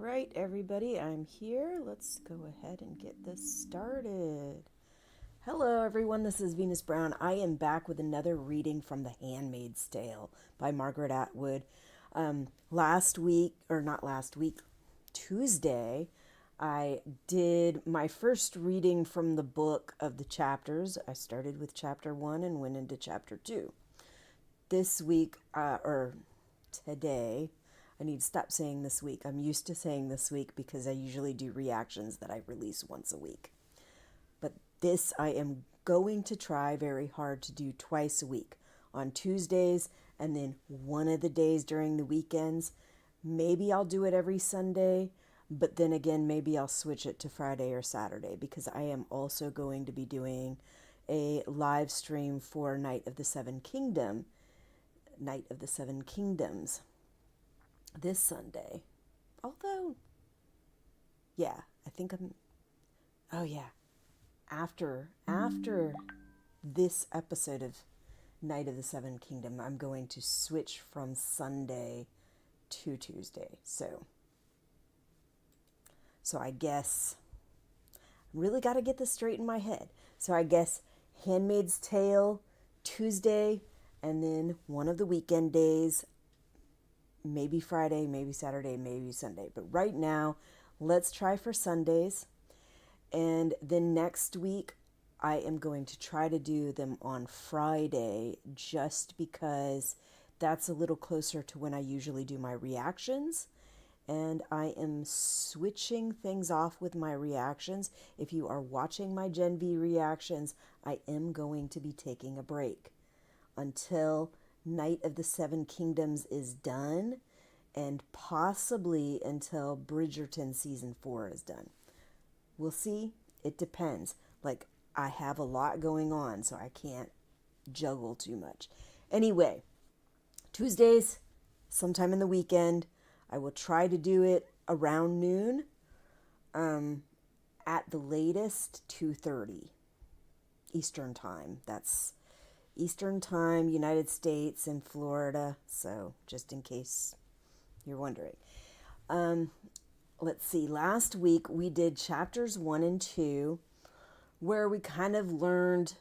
right, everybody, I'm here. Let's go ahead and get this started. Hello, everyone. This is Venus Brown. I am back with another reading from The Handmaid's Tale by Margaret Atwood. Last week, or not last week, Tuesday, I did my first reading from the book of the chapters. I started with chapter 1 and went into chapter 2. This week, or today, I need to stop saying this week. I'm used to saying this week because I usually do reactions that I release once a week. But this I am going to try very hard to do twice a week, on Tuesdays and then one of the days during the weekends. Maybe I'll do it every Sunday, but then again, maybe I'll switch it to Friday or Saturday because I am also going to be doing a live stream for Night of the Seven Kingdoms this Sunday. Although, yeah, I think oh yeah, after this episode of Night of the Seven Kingdom, I'm going to switch from Sunday to Tuesday. So I guess I really got to get this straight in my head. So I guess Handmaid's Tale Tuesday, and then one of the weekend days, maybe Friday, maybe Saturday, maybe Sunday. But right now, let's try for Sundays. And then next week, I am going to try to do them on Friday just because that's a little closer to when I usually do my reactions. And I am switching things off with my reactions. If you are watching my Gen V reactions, I am going to be taking a break until Night of the Seven Kingdoms is done, and possibly until Bridgerton season 4 is done. We'll see. It depends. Like, I have a lot going on, so I can't juggle too much. Anyway, Tuesdays, sometime in the weekend, I will try to do it around noon, at the latest 2:30 Eastern Time. That's Eastern Time, United States and Florida, so just in case you're wondering. Let's see, last week we did chapters 1 and 2, where we kind of learned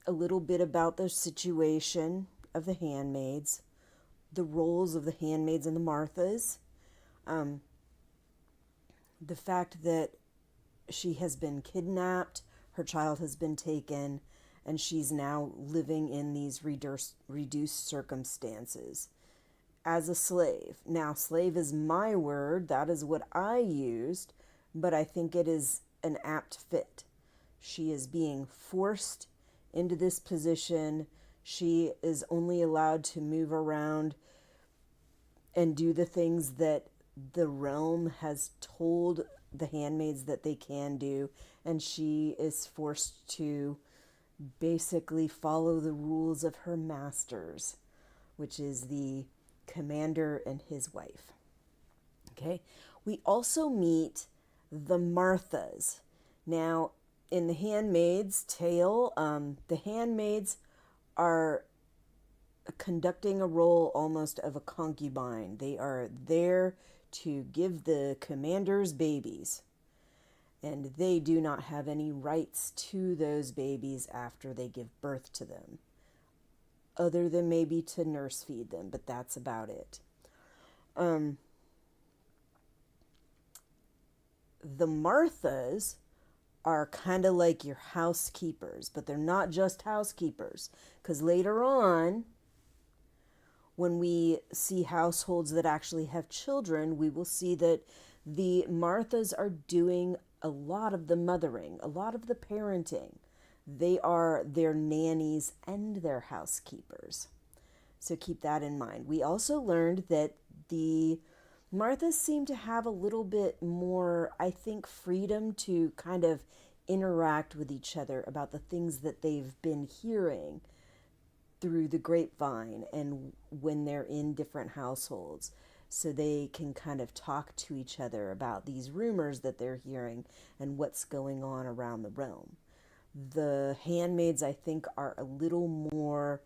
a little bit about the situation of the handmaids, the roles of the handmaids and the Marthas, the fact that she has been kidnapped, her child has been taken, and she's now living in these reduced circumstances as a slave. Now, slave is my word. That is what I used, but I think it is an apt fit. She is being forced into this position. She is only allowed to move around and do the things that the realm has told the handmaids that they can do, and she is forced to basically follow the rules of her masters, which is the commander and his wife. Okay, we also meet the Marthas. Now, in the Handmaid's Tale, the handmaids are conducting a role almost of a concubine. They are there to give the commanders babies, and they do not have any rights to those babies after they give birth to them, other than maybe to nurse feed them, but that's about it. The Marthas are kind of like your housekeepers, but they're not just housekeepers, because later on, when we see households that actually have children, we will see that the Marthas are doing a lot of the mothering, a lot of the parenting. They are their nannies and their housekeepers. So keep that in mind. We also learned that the Marthas seem to have a little bit more, I think, freedom to kind of interact with each other about the things that they've been hearing through the grapevine and when they're in different households. So they can kind of talk to each other about these rumors that they're hearing and what's going on around the realm. The handmaids, I think, are a little more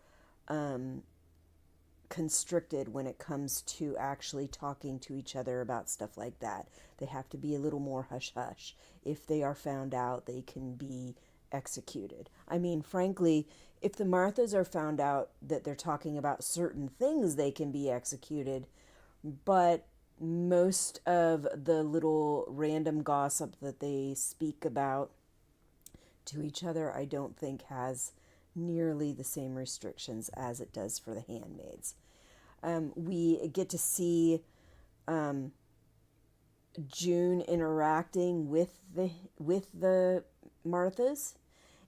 constricted when it comes to actually talking to each other about stuff like that. They have to be a little more hush-hush. If they are found out, they can be executed. I mean, frankly, if the Marthas are found out that they're talking about certain things, they can be executed. But most of the little random gossip that they speak about to each other, I don't think has nearly the same restrictions as it does for the handmaids. We get to see June interacting with the Marthas,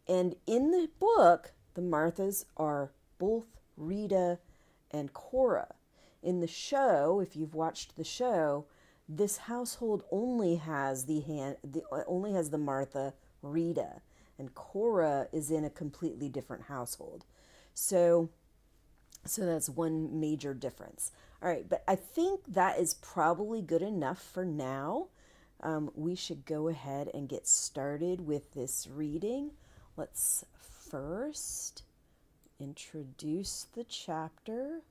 and in the book, the Marthas are both Rita and Cora. In the show, if you've watched the show, this household only has only has the Martha Rita, and Cora is in a completely different household. So that's one major difference. All right, but I think that is probably good enough for now. We should go ahead and get started with this reading. Let's first introduce the chapter.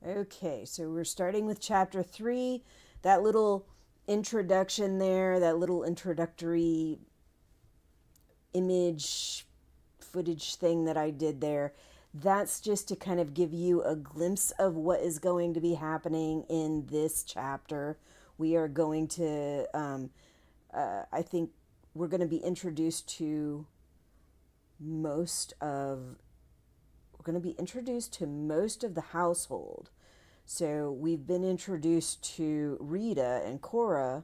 Okay, so we're starting with chapter 3. That little introduction there, that little introductory image footage thing that I did there, that's just to kind of give you a glimpse of what is going to be happening in this chapter. We are going to, I think we're going to be introduced to most of the household. So we've been introduced to Rita and Cora,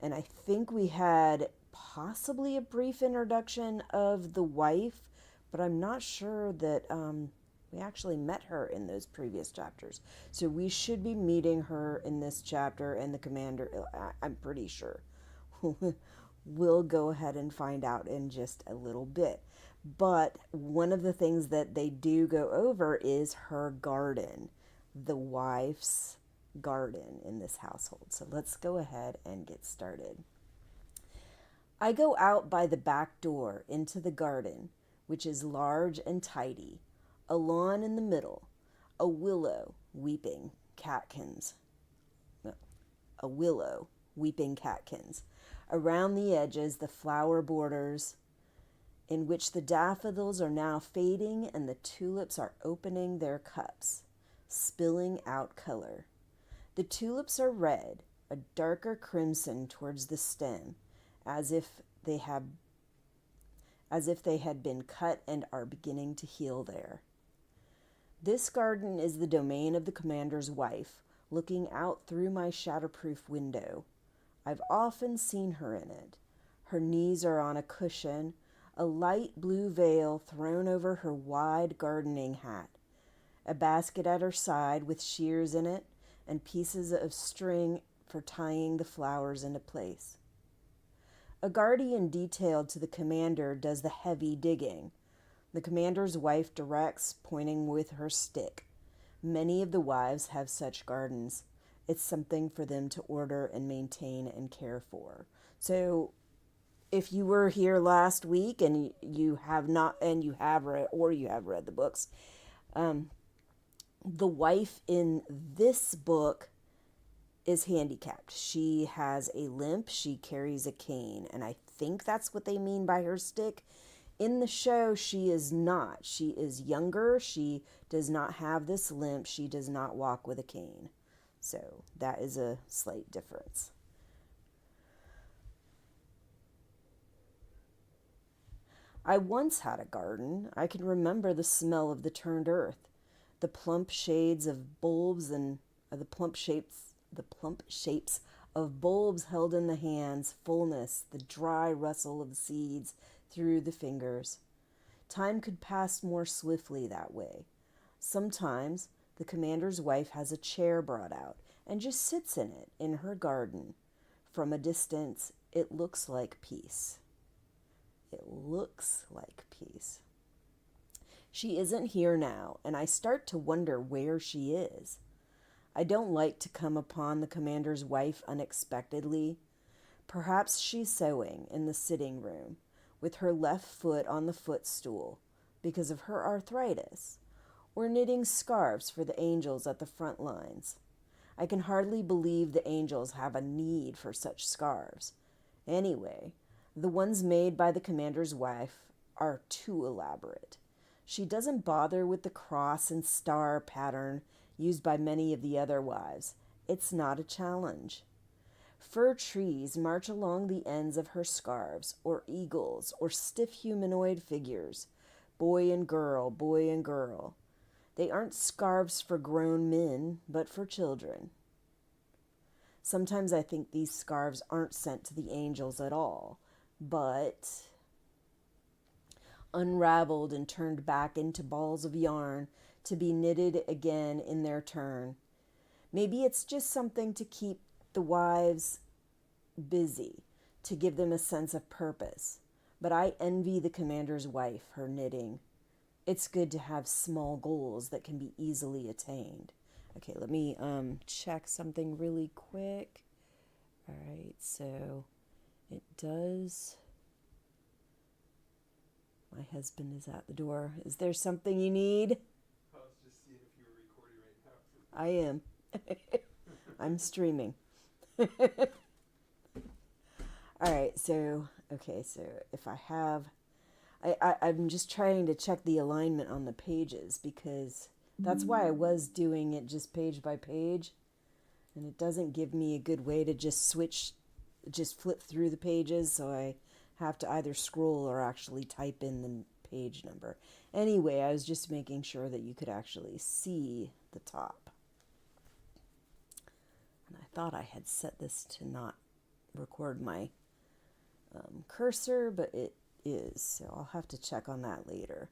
and I think we had possibly a brief introduction of the wife, but I'm not sure that we actually met her in those previous chapters. So we should be meeting her in this chapter, and the commander, I'm pretty sure. We'll go ahead and find out in just a little bit. But one of the things that they do go over is her garden, the wife's garden in this household. So let's go ahead and get started. I go out by the back door into the garden, which is large and tidy, a lawn in the middle, a willow weeping catkins. Around the edges, the flower borders in which the daffodils are now fading and the tulips are opening their cups, spilling out color. The tulips are red, a darker crimson towards the stem, as if they had been cut and are beginning to heal there. This garden is the domain of the commander's wife, looking out through my shatterproof window. I've often seen her in it. Her knees are on a cushion, a light blue veil thrown over her wide gardening hat, a basket at her side with shears in it and pieces of string for tying the flowers into place. A guardian detailed to the commander does the heavy digging. The commander's wife directs, pointing with her stick. Many of the wives have such gardens. It's something for them to order and maintain and care for. So if you were here last week and you have read the books, the wife in this book is handicapped. She has a limp. She carries a cane, and I think that's what they mean by her stick. In the show, she is not. She is younger. She does not have this limp. She does not walk with a cane. So that is a slight difference. I once had a garden. I can remember the smell of the turned earth, the plump shades of bulbs and the plump shapes of bulbs held in the hands, fullness, the dry rustle of seeds through the fingers. Time could pass more swiftly that way. Sometimes the commander's wife has a chair brought out, and just sits in it in her garden. From a distance, it looks like peace. It looks like peace. She isn't here now, and I start to wonder where she is. I don't like to come upon the commander's wife unexpectedly. Perhaps she's sewing in the sitting room, with her left foot on the footstool because of her arthritis, or knitting scarves for the angels at the front lines. I can hardly believe the angels have a need for such scarves. Anyway, the ones made by the commander's wife are too elaborate. She doesn't bother with the cross and star pattern used by many of the other wives. It's not a challenge. Fir trees march along the ends of her scarves, or eagles, or stiff humanoid figures. Boy and girl, boy and girl. They aren't scarves for grown men, but for children. Sometimes I think these scarves aren't sent to the angels at all, but unraveled and turned back into balls of yarn to be knitted again in their turn. Maybe it's just something to keep the wives busy, to give them a sense of purpose. But I envy the commander's wife her knitting. It's good to have small goals that can be easily attained. Okay, let me check something really quick. All right, so it does. My husband is at the door. Is there something you need? I was just seeing if you were recording right now. I am. I'm streaming. All right, so if I have, I'm just trying to check the alignment on the pages because that's why I was doing it just page by page, and it doesn't give me a good way to just flip through the pages, so I have to either scroll or actually type in the page number. Anyway, I was just making sure that you could actually see the top. And I thought I had set this to not record my cursor, but it is, so I'll have to check on that later.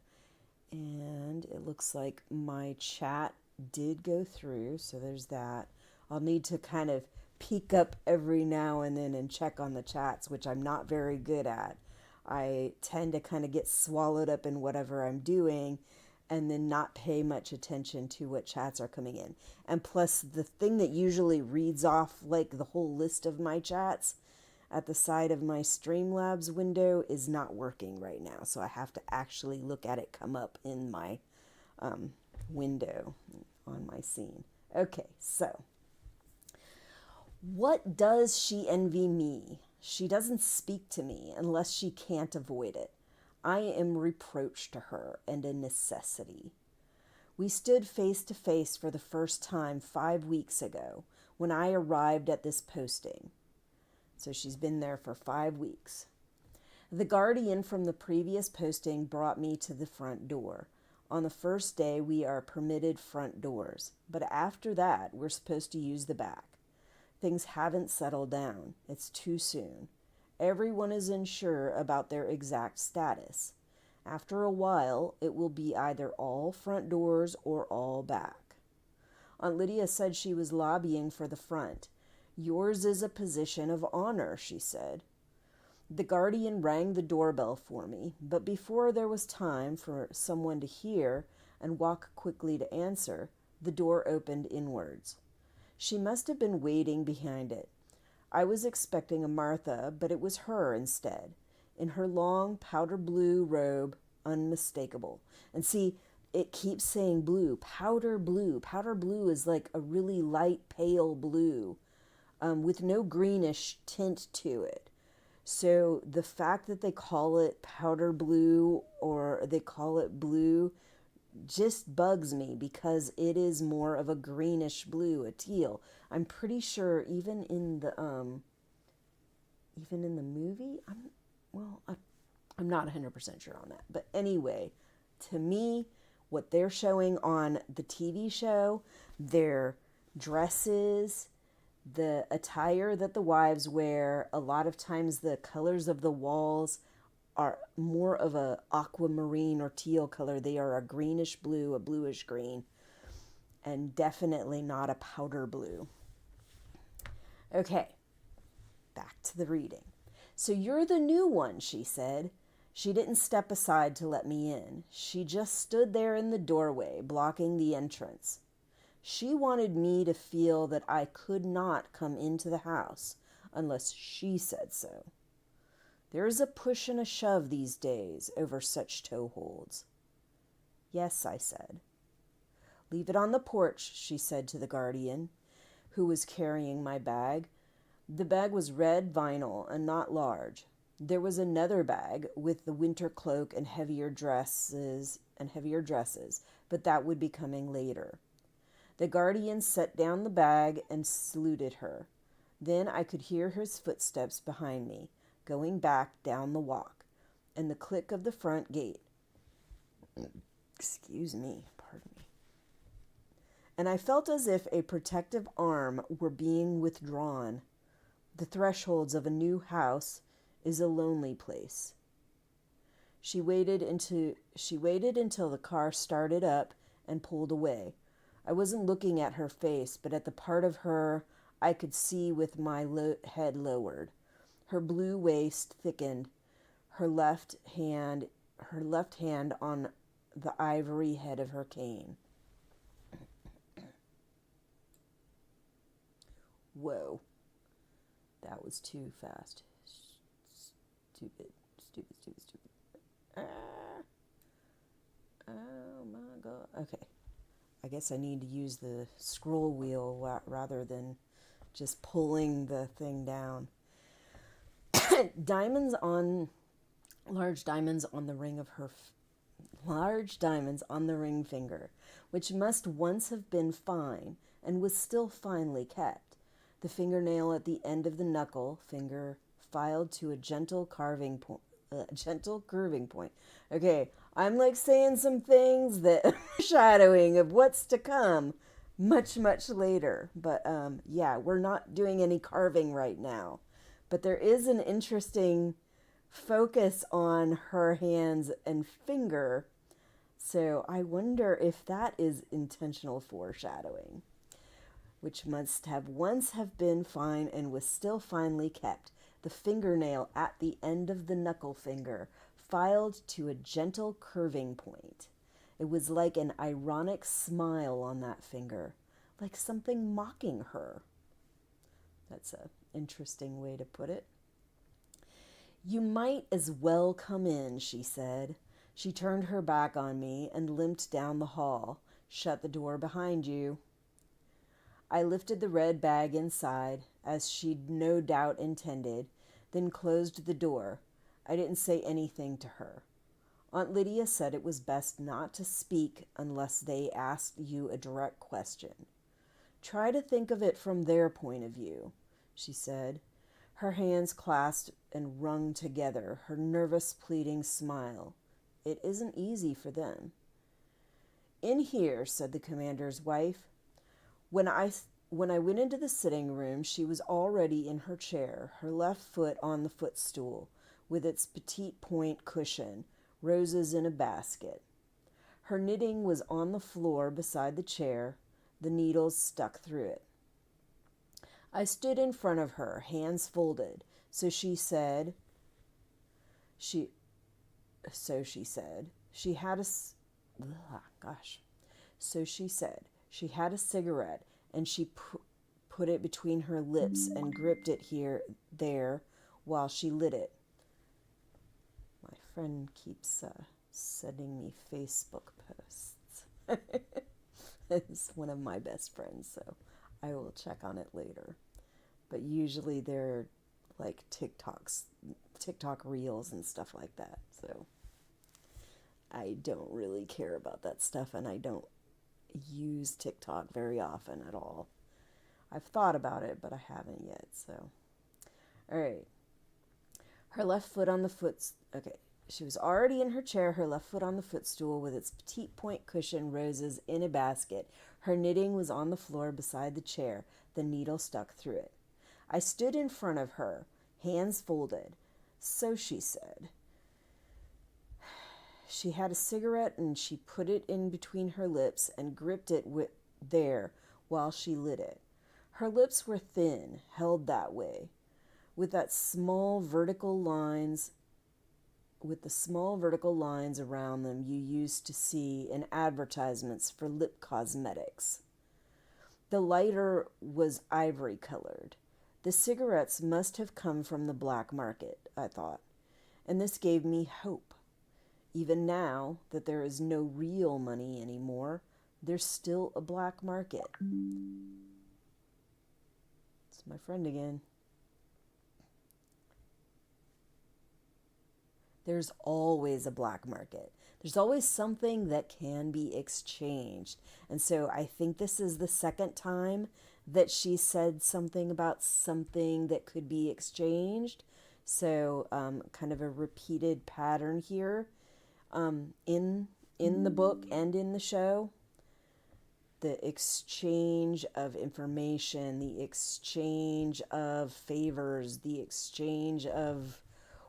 And it looks like my chat did go through, so there's that. I'll need to kind of peek up every now and then and check on the chats, which I'm not very good at. I tend to kind of get swallowed up in whatever I'm doing and then not pay much attention to what chats are coming in. And plus, the thing that usually reads off like the whole list of my chats at the side of my Streamlabs window is not working right now. So I have to actually look at it come up in my window on my scene. Okay, so what does she envy me? She doesn't speak to me unless she can't avoid it. I am reproach to her and a necessity. We stood face to face for the first time 5 weeks ago when I arrived at this posting. So she's been there for 5 weeks. The guardian from the previous posting brought me to the front door. On the first day, we are permitted front doors, but after that, we're supposed to use the back. Things haven't settled down. It's too soon. Everyone is unsure about their exact status. After a while, it will be either all front doors or all back. Aunt Lydia said she was lobbying for the front. Yours is a position of honor, she said. The guardian rang the doorbell for me, but before there was time for someone to hear and walk quickly to answer, the door opened inwards. She must have been waiting behind it. I was expecting a Martha, but it was her instead, in her long powder blue robe, unmistakable. And see, it keeps saying blue, powder blue. Powder blue is like a really light, pale blue, with no greenish tint to it. So the fact that they call it powder blue or they call it blue just bugs me because it is more of a greenish blue, a teal. I'm pretty sure even in the movie, I'm not 100% sure on that. But anyway, to me, what they're showing on the TV show, their dresses, the attire that the wives wear, a lot of times the colors of the walls are more of a aquamarine or teal color. They are a greenish blue, a bluish green, and definitely not a powder blue. Okay, back to the reading. So you're the new one, she said. She didn't step aside to let me in. She just stood there in the doorway, blocking the entrance. She wanted me to feel that I could not come into the house unless she said so. There is a push and a shove these days over such toeholds. Yes, I said. Leave it on the porch, she said to the guardian, who was carrying my bag. The bag was red vinyl and not large. There was another bag with the winter cloak and heavier dresses, but that would be coming later. The guardian set down the bag and saluted her. Then I could hear his footsteps behind me, going back down the walk, and the click of the front gate. Excuse me, pardon me. And I felt as if a protective arm were being withdrawn. The thresholds of a new house is a lonely place. She waited until the car started up and pulled away. I wasn't looking at her face, but at the part of her I could see with my head lowered. Her blue waist thickened, her left hand on the ivory head of her cane. Whoa. That was too fast. Stupid. Ah. Oh my God. Okay. I guess I need to use the scroll wheel rather than just pulling the thing down. Large diamonds on the ring finger, which must once have been fine and was still finely kept. The fingernail at the end of the knuckle finger filed to a gentle curving point. Okay, I'm like saying some things that are shadowing of what's to come much, much later. But yeah, we're not doing any carving right now. But there is an interesting focus on her hands and finger. So I wonder if that is intentional foreshadowing, which must have once have been fine and was still finely kept. The fingernail at the end of the knuckle finger filed to a gentle curving point. It was like an ironic smile on that finger, like something mocking her. That's an interesting way to put it. You might as well come in, she said. She turned her back on me and limped down the hall. Shut the door behind you. I lifted the red bag inside, as she'd no doubt intended, then closed the door. I didn't say anything to her. Aunt Lydia said it was best not to speak unless they asked you a direct question. Try to think of it from their point of view, she said, her hands clasped and wrung together, her nervous, pleading smile. It isn't easy for them. In here, said the commander's wife. When I went into the sitting room, she was already in her chair, her left foot on the footstool, with its petite point cushion, roses in a basket. Her knitting was on the floor beside the chair, the needles stuck through it. I stood in front of her, hands folded, so she said, she had a cigarette, and she put it between her lips and gripped it there, while she lit it. My friend keeps sending me Facebook posts. It's one of my best friends, so I will check on it later. But usually they're like TikTok reels and stuff like that. So I don't really care about that stuff, and I don't use TikTok very often at all. I've thought about it, but I haven't yet. So, all right. Her left foot on the okay. She was already in her chair, her left foot on the footstool with its petite point cushion, roses in a basket. Her knitting was on the floor beside the chair, the needle stuck through it. I stood in front of her, hands folded. So she said. She had a cigarette, and she put it in between her lips and gripped it there while she lit it. Her lips were thin, held that way, with the small vertical lines around them you used to see in advertisements for lip cosmetics. The lighter was ivory colored. The cigarettes must have come from the black market, I thought, and this gave me hope. Even now that there is no real money anymore, there's still a black market. It's my friend again. There's always a black market. There's always something that can be exchanged. And so I think this is the second time that she said something about something that could be exchanged. So kind of a repeated pattern here in the book and in the show. The exchange of information, the exchange of favors, the exchange of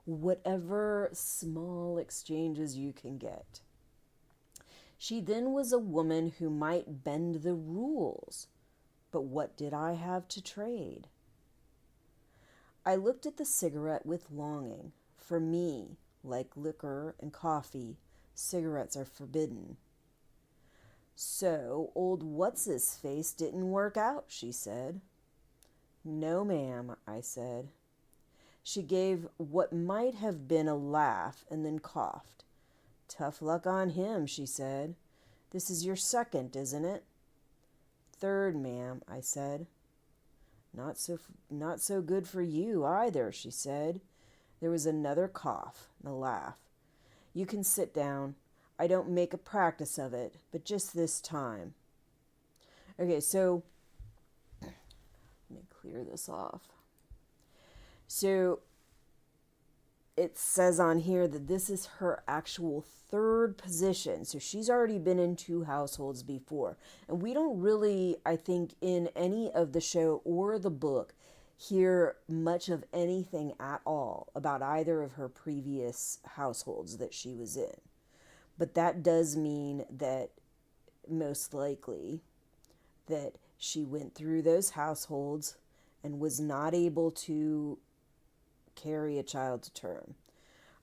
whatever small exchanges you can get. She then was a woman who might bend the rules, but what did I have to trade? I looked at the cigarette with longing. For me, like liquor and coffee, cigarettes are forbidden. So old What's-His-Face didn't work out, she said. No, ma'am, I said. She gave what might have been a laugh and then coughed. Tough luck on him, she said. This is your second, isn't it? Third, ma'am, I said. Not so good for you either, she said. There was another cough and a laugh. You can sit down. I don't make a practice of it, but just this time. Okay, so let me clear this off. So it says on here that this is her actual third position. So she's already been in 2 households before. And we don't really, I think, in any of the show or the book, hear much of anything at all about either of her previous households that she was in. But that does mean that most likely that she went through those households and was not able to carry a child to term.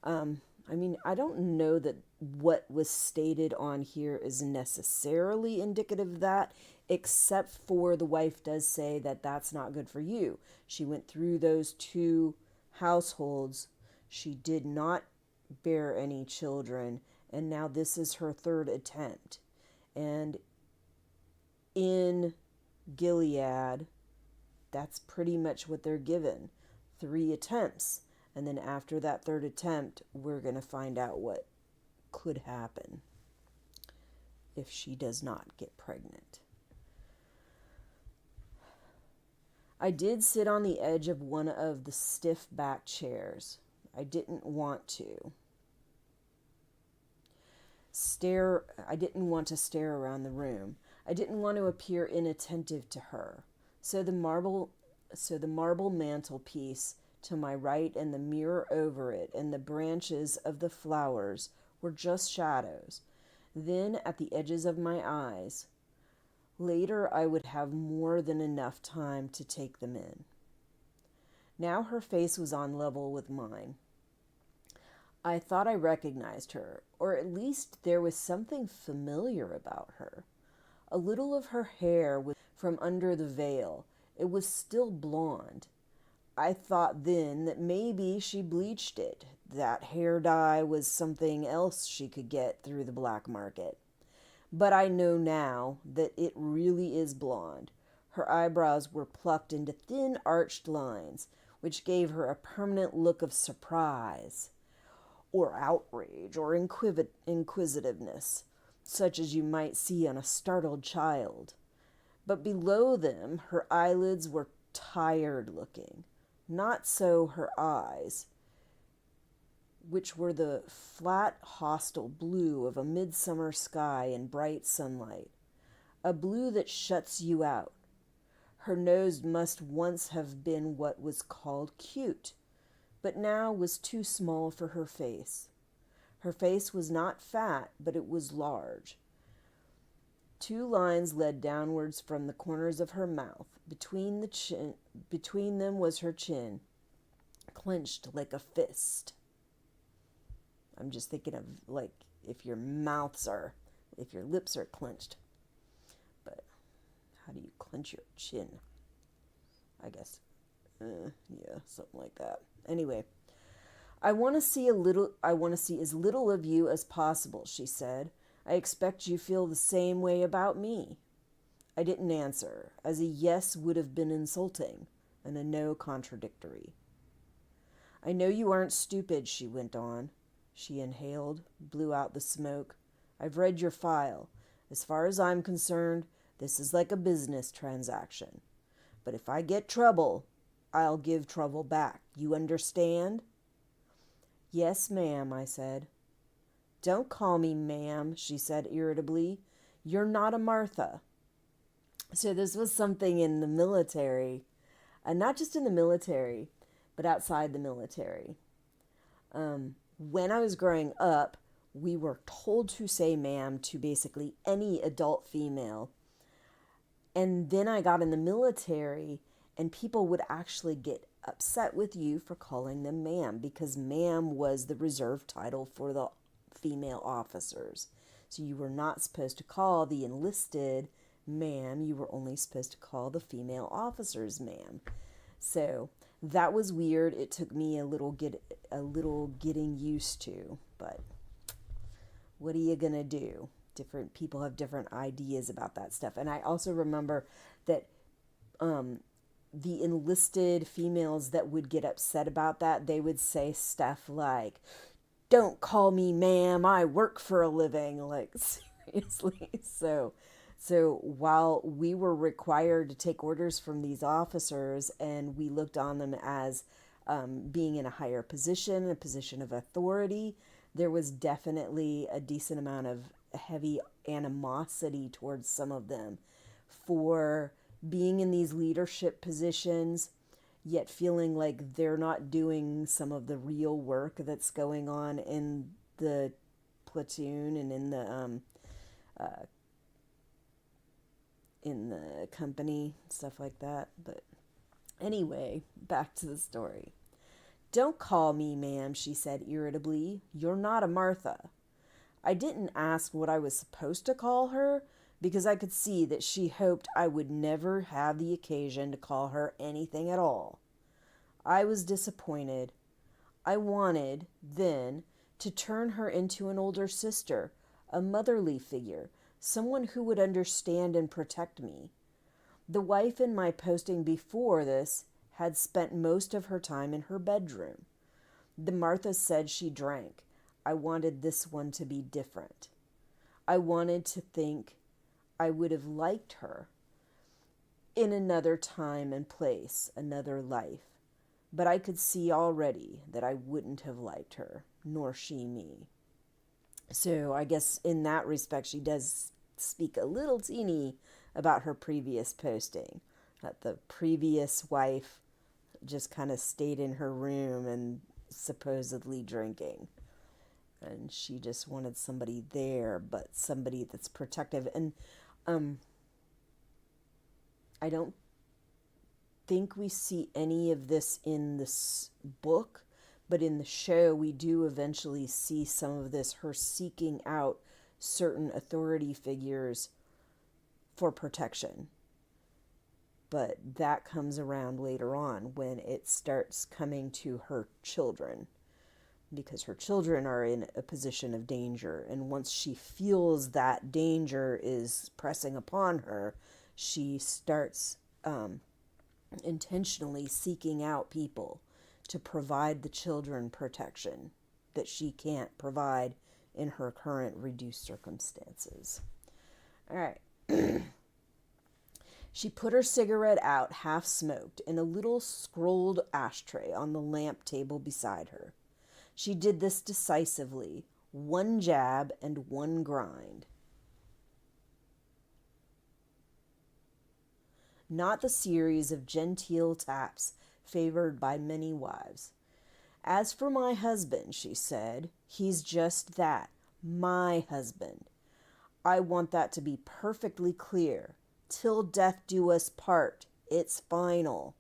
I don't know that what was stated on here is necessarily indicative of that, except for the wife does say that that's not good for you. She went through those 2 households. She did not bear any children. And now this is her third attempt. And in Gilead, that's pretty much what they're given. 3 attempts. And then after that third attempt, we're going to find out what could happen if she does not get pregnant. I did sit on the edge of one of the stiff back chairs. I didn't want to. I didn't want to stare around the room. I didn't want to appear inattentive to her. So the marble mantelpiece to my right and the mirror over it and the branches of the flowers were just shadows. Then at the edges of my eyes. Later I would have more than enough time to take them in. Now her face was on level with mine. I thought I recognized her, or at least there was something familiar about her. A little of her hair was from under the veil. It was still blonde. I thought then that maybe she bleached it. That hair dye was something else she could get through the black market. But I know now that it really is blonde. Her eyebrows were plucked into thin arched lines, which gave her a permanent look of surprise, or outrage, or inquisitiveness, such as you might see on a startled child. But below them, her eyelids were tired-looking. Not so her eyes, which were the flat, hostile blue of a midsummer sky in bright sunlight, a blue that shuts you out. Her nose must once have been what was called cute, but now was too small for her face. Her face was not fat, but it was large. 2 lines led downwards from the corners of her mouth. Between them was her chin, clenched like a fist. I'm just thinking of like if your lips are clenched. But how do you clench your chin? I guess, yeah, something like that. Anyway, I want to see as little of you as possible, she said. I expect you feel the same way about me. I didn't answer, as a yes would have been insulting, and a no contradictory. I know you aren't stupid, she went on. She inhaled, blew out the smoke. I've read your file. As far as I'm concerned, this is like a business transaction. But if I get trouble, I'll give trouble back. You understand? Yes, ma'am, I said. Don't call me ma'am, she said irritably. You're not a Martha. So this was something in the military, and not just in the military, but outside the military. When I was growing up, we were told to say ma'am to basically any adult female. And then I got in the military, and people would actually get upset with you for calling them ma'am, because ma'am was the reserved title for the female officers. So you were not supposed to call the enlisted ma'am, you were only supposed to call the female officers ma'am. So that was weird. It took me a little getting used to, but what are you gonna do? Different people have different ideas about that stuff. And I also remember that the enlisted females that would get upset about that, they would say stuff like, don't call me ma'am, I work for a living. Like, seriously. So while we were required to take orders from these officers, and we looked on them as being in a higher position, a position of authority, there was definitely a decent amount of heavy animosity towards some of them for being in these leadership positions, yet feeling like they're not doing some of the real work that's going on in the platoon and in the company, stuff like that. But anyway, back to the story. Don't call me ma'am, she said irritably. You're not a Martha. I didn't ask what I was supposed to call her, because I could see that she hoped I would never have the occasion to call her anything at all. I was disappointed. I wanted, then, to turn her into an older sister, a motherly figure, someone who would understand and protect me. The wife in my posting before this had spent most of her time in her bedroom. The Martha said she drank. I wanted this one to be different. I wanted to think I would have liked her in another time and place, another life. But I could see already that I wouldn't have liked her, nor she me. So I guess in that respect, she does speak a little teeny about her previous posting, that the previous wife just kind of stayed in her room and supposedly drinking. And she just wanted somebody there, but somebody that's protective. And I don't think we see any of this in this book, but in the show we do eventually see some of this, her seeking out certain authority figures for protection. But that comes around later on when it starts coming to her children, because her children are in a position of danger. And once she feels that danger is pressing upon her, she starts intentionally seeking out people to provide the children protection that she can't provide in her current reduced circumstances. All right. She put her cigarette out, half smoked, in a little scrolled ashtray on the lamp table beside her. She did this decisively, one jab and one grind. Not the series of genteel taps favored by many wives. As for my husband, she said, he's just that, my husband. I want that to be perfectly clear. Till death do us part. It's final.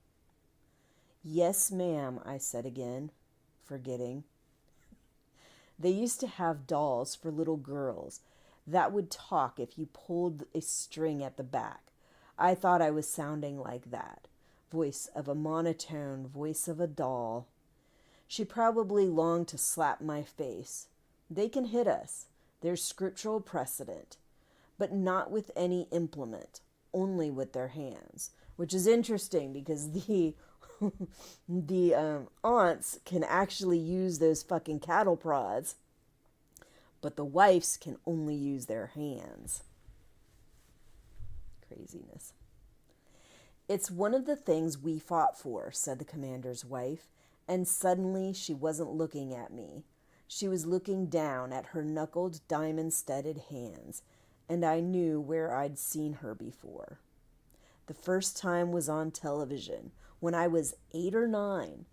Yes, ma'am, I said again, forgetting. They used to have dolls for little girls that would talk if you pulled a string at the back. I thought I was sounding like that. Voice of a monotone, voice of a doll. She probably longed to slap my face. They can hit us. There's scriptural precedent. But not with any implement, only with their hands. Which is interesting because the aunts can actually use those fucking cattle prods, but the wives can only use their hands. Craziness. It's one of the things we fought for, said the commander's wife, and suddenly she wasn't looking at me. She was looking down at her knuckled, diamond-studded hands, and I knew where I'd seen her before. The first time was on television, when I was 8 or 9.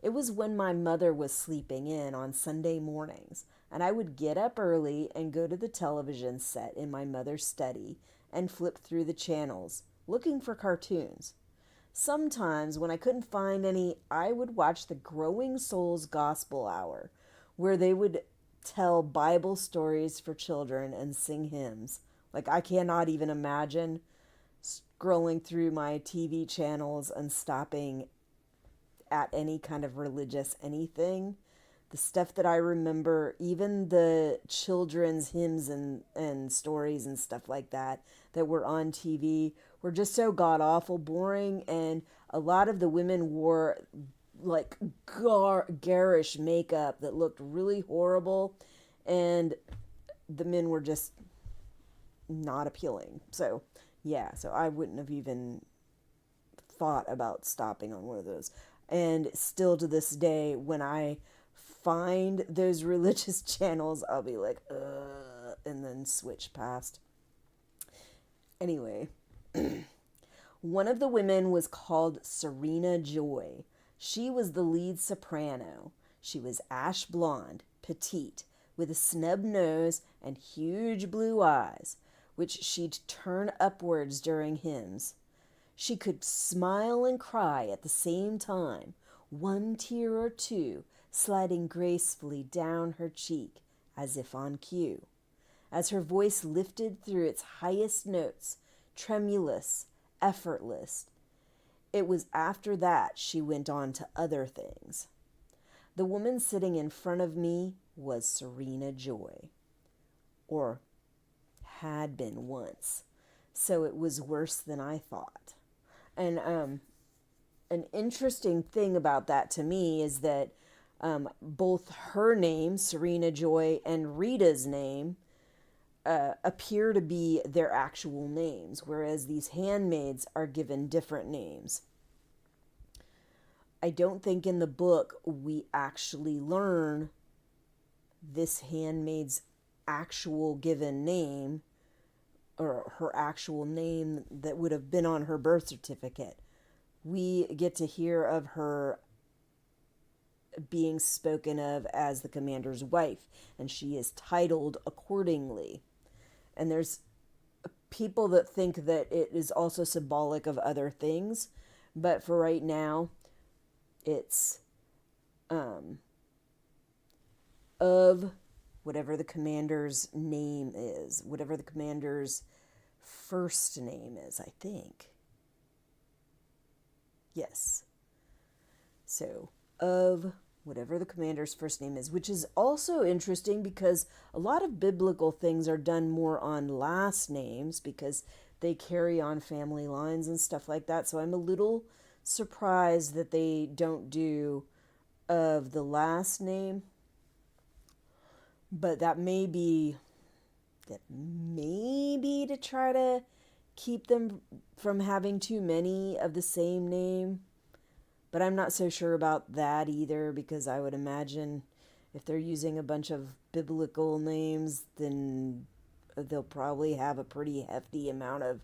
It was when my mother was sleeping in on Sunday mornings, and I would get up early and go to the television set in my mother's study and flip through the channels, looking for cartoons. Sometimes, when I couldn't find any, I would watch the Growing Souls Gospel Hour, where they would tell Bible stories for children and sing hymns. Like, I cannot even imagine scrolling through my TV channels and stopping at any kind of religious anything. The stuff that I remember, even the children's hymns and stories and stuff like that were on TV, were just so god-awful boring, and a lot of the women wore like garish makeup that looked really horrible, and the men were just not appealing. So yeah, so I wouldn't have even thought about stopping on one of those. And still to this day, when I find those religious channels, I'll be like, and then switch past. Anyway, one of the women was called Serena Joy. She was the lead soprano. She was ash blonde, petite, with a snub nose and huge blue eyes, which she'd turn upwards during hymns. She could smile and cry at the same time, one tear or two sliding gracefully down her cheek, as if on cue. As her voice lifted through its highest notes, tremulous, effortless, it was after that she went on to other things. The woman sitting in front of me was Serena Joy, or had been once, so it was worse than I thought. And an interesting thing about that to me is that both her name, Serena Joy, and Rita's name appear to be their actual names, whereas these handmaids are given different names. I don't think in the book we actually learn this handmaid's actual given name, or her actual name that would have been on her birth certificate. We get to hear of her being spoken of as the commander's wife, and she is titled accordingly. And there's people that think that it is also symbolic of other things, but for right now, it's of whatever the commander's name is, whatever the commander's first name is, I think. Yes. So, of whatever the commander's first name is, which is also interesting because a lot of biblical things are done more on last names because they carry on family lines and stuff like that. So I'm a little surprised that they don't do of the last name. But that may be to try to keep them from having too many of the same name. But I'm not so sure about that either, because I would imagine if they're using a bunch of biblical names, then they'll probably have a pretty hefty amount of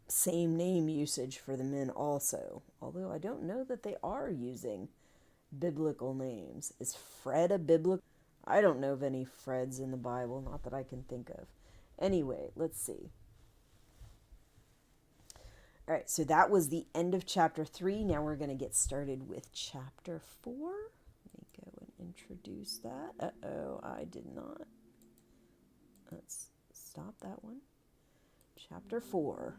same name usage for the men also. Although I don't know that they are using biblical names. Is Fred a biblical? I don't know of any Freds in the Bible, not that I can think of. Anyway, let's see. All right, so that was the end of chapter 3. Now we're going to get started with chapter 4. Let me go and introduce that. Uh-oh, I did not. Let's stop that one. Chapter 4.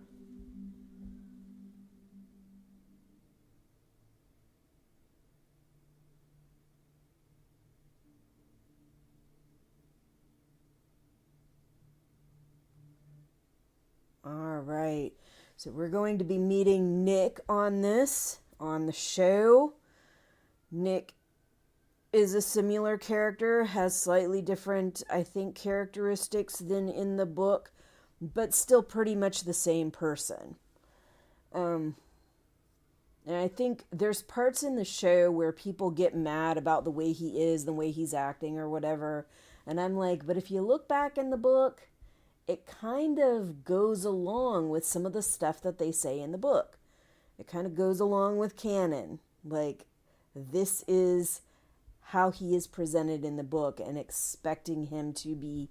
All right. So we're going to be meeting Nick on the show. Nick is a similar character, has slightly different, I think, characteristics than in the book, but still pretty much the same person. And I think there's parts in the show where people get mad about the way he is, the way he's acting or whatever. And I'm like, but if you look back in the book, it kind of goes along with some of the stuff that they say in the book. It kind of goes along with canon. Like, this is how he is presented in the book, and expecting him to be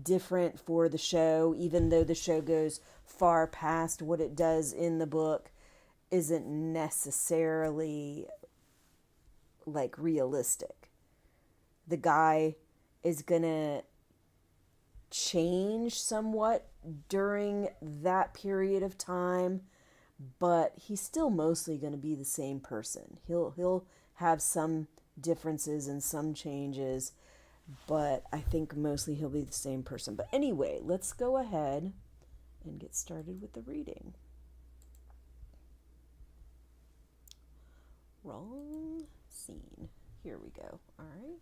different for the show, even though the show goes far past what it does in the book, isn't necessarily like realistic. The guy is gonna change somewhat during that period of time, but he's still mostly going to be the same person. He'll have some differences and some changes, but I think mostly he'll be the same person. But anyway, let's go ahead and get started with the reading. Wrong scene. Here we go. All right.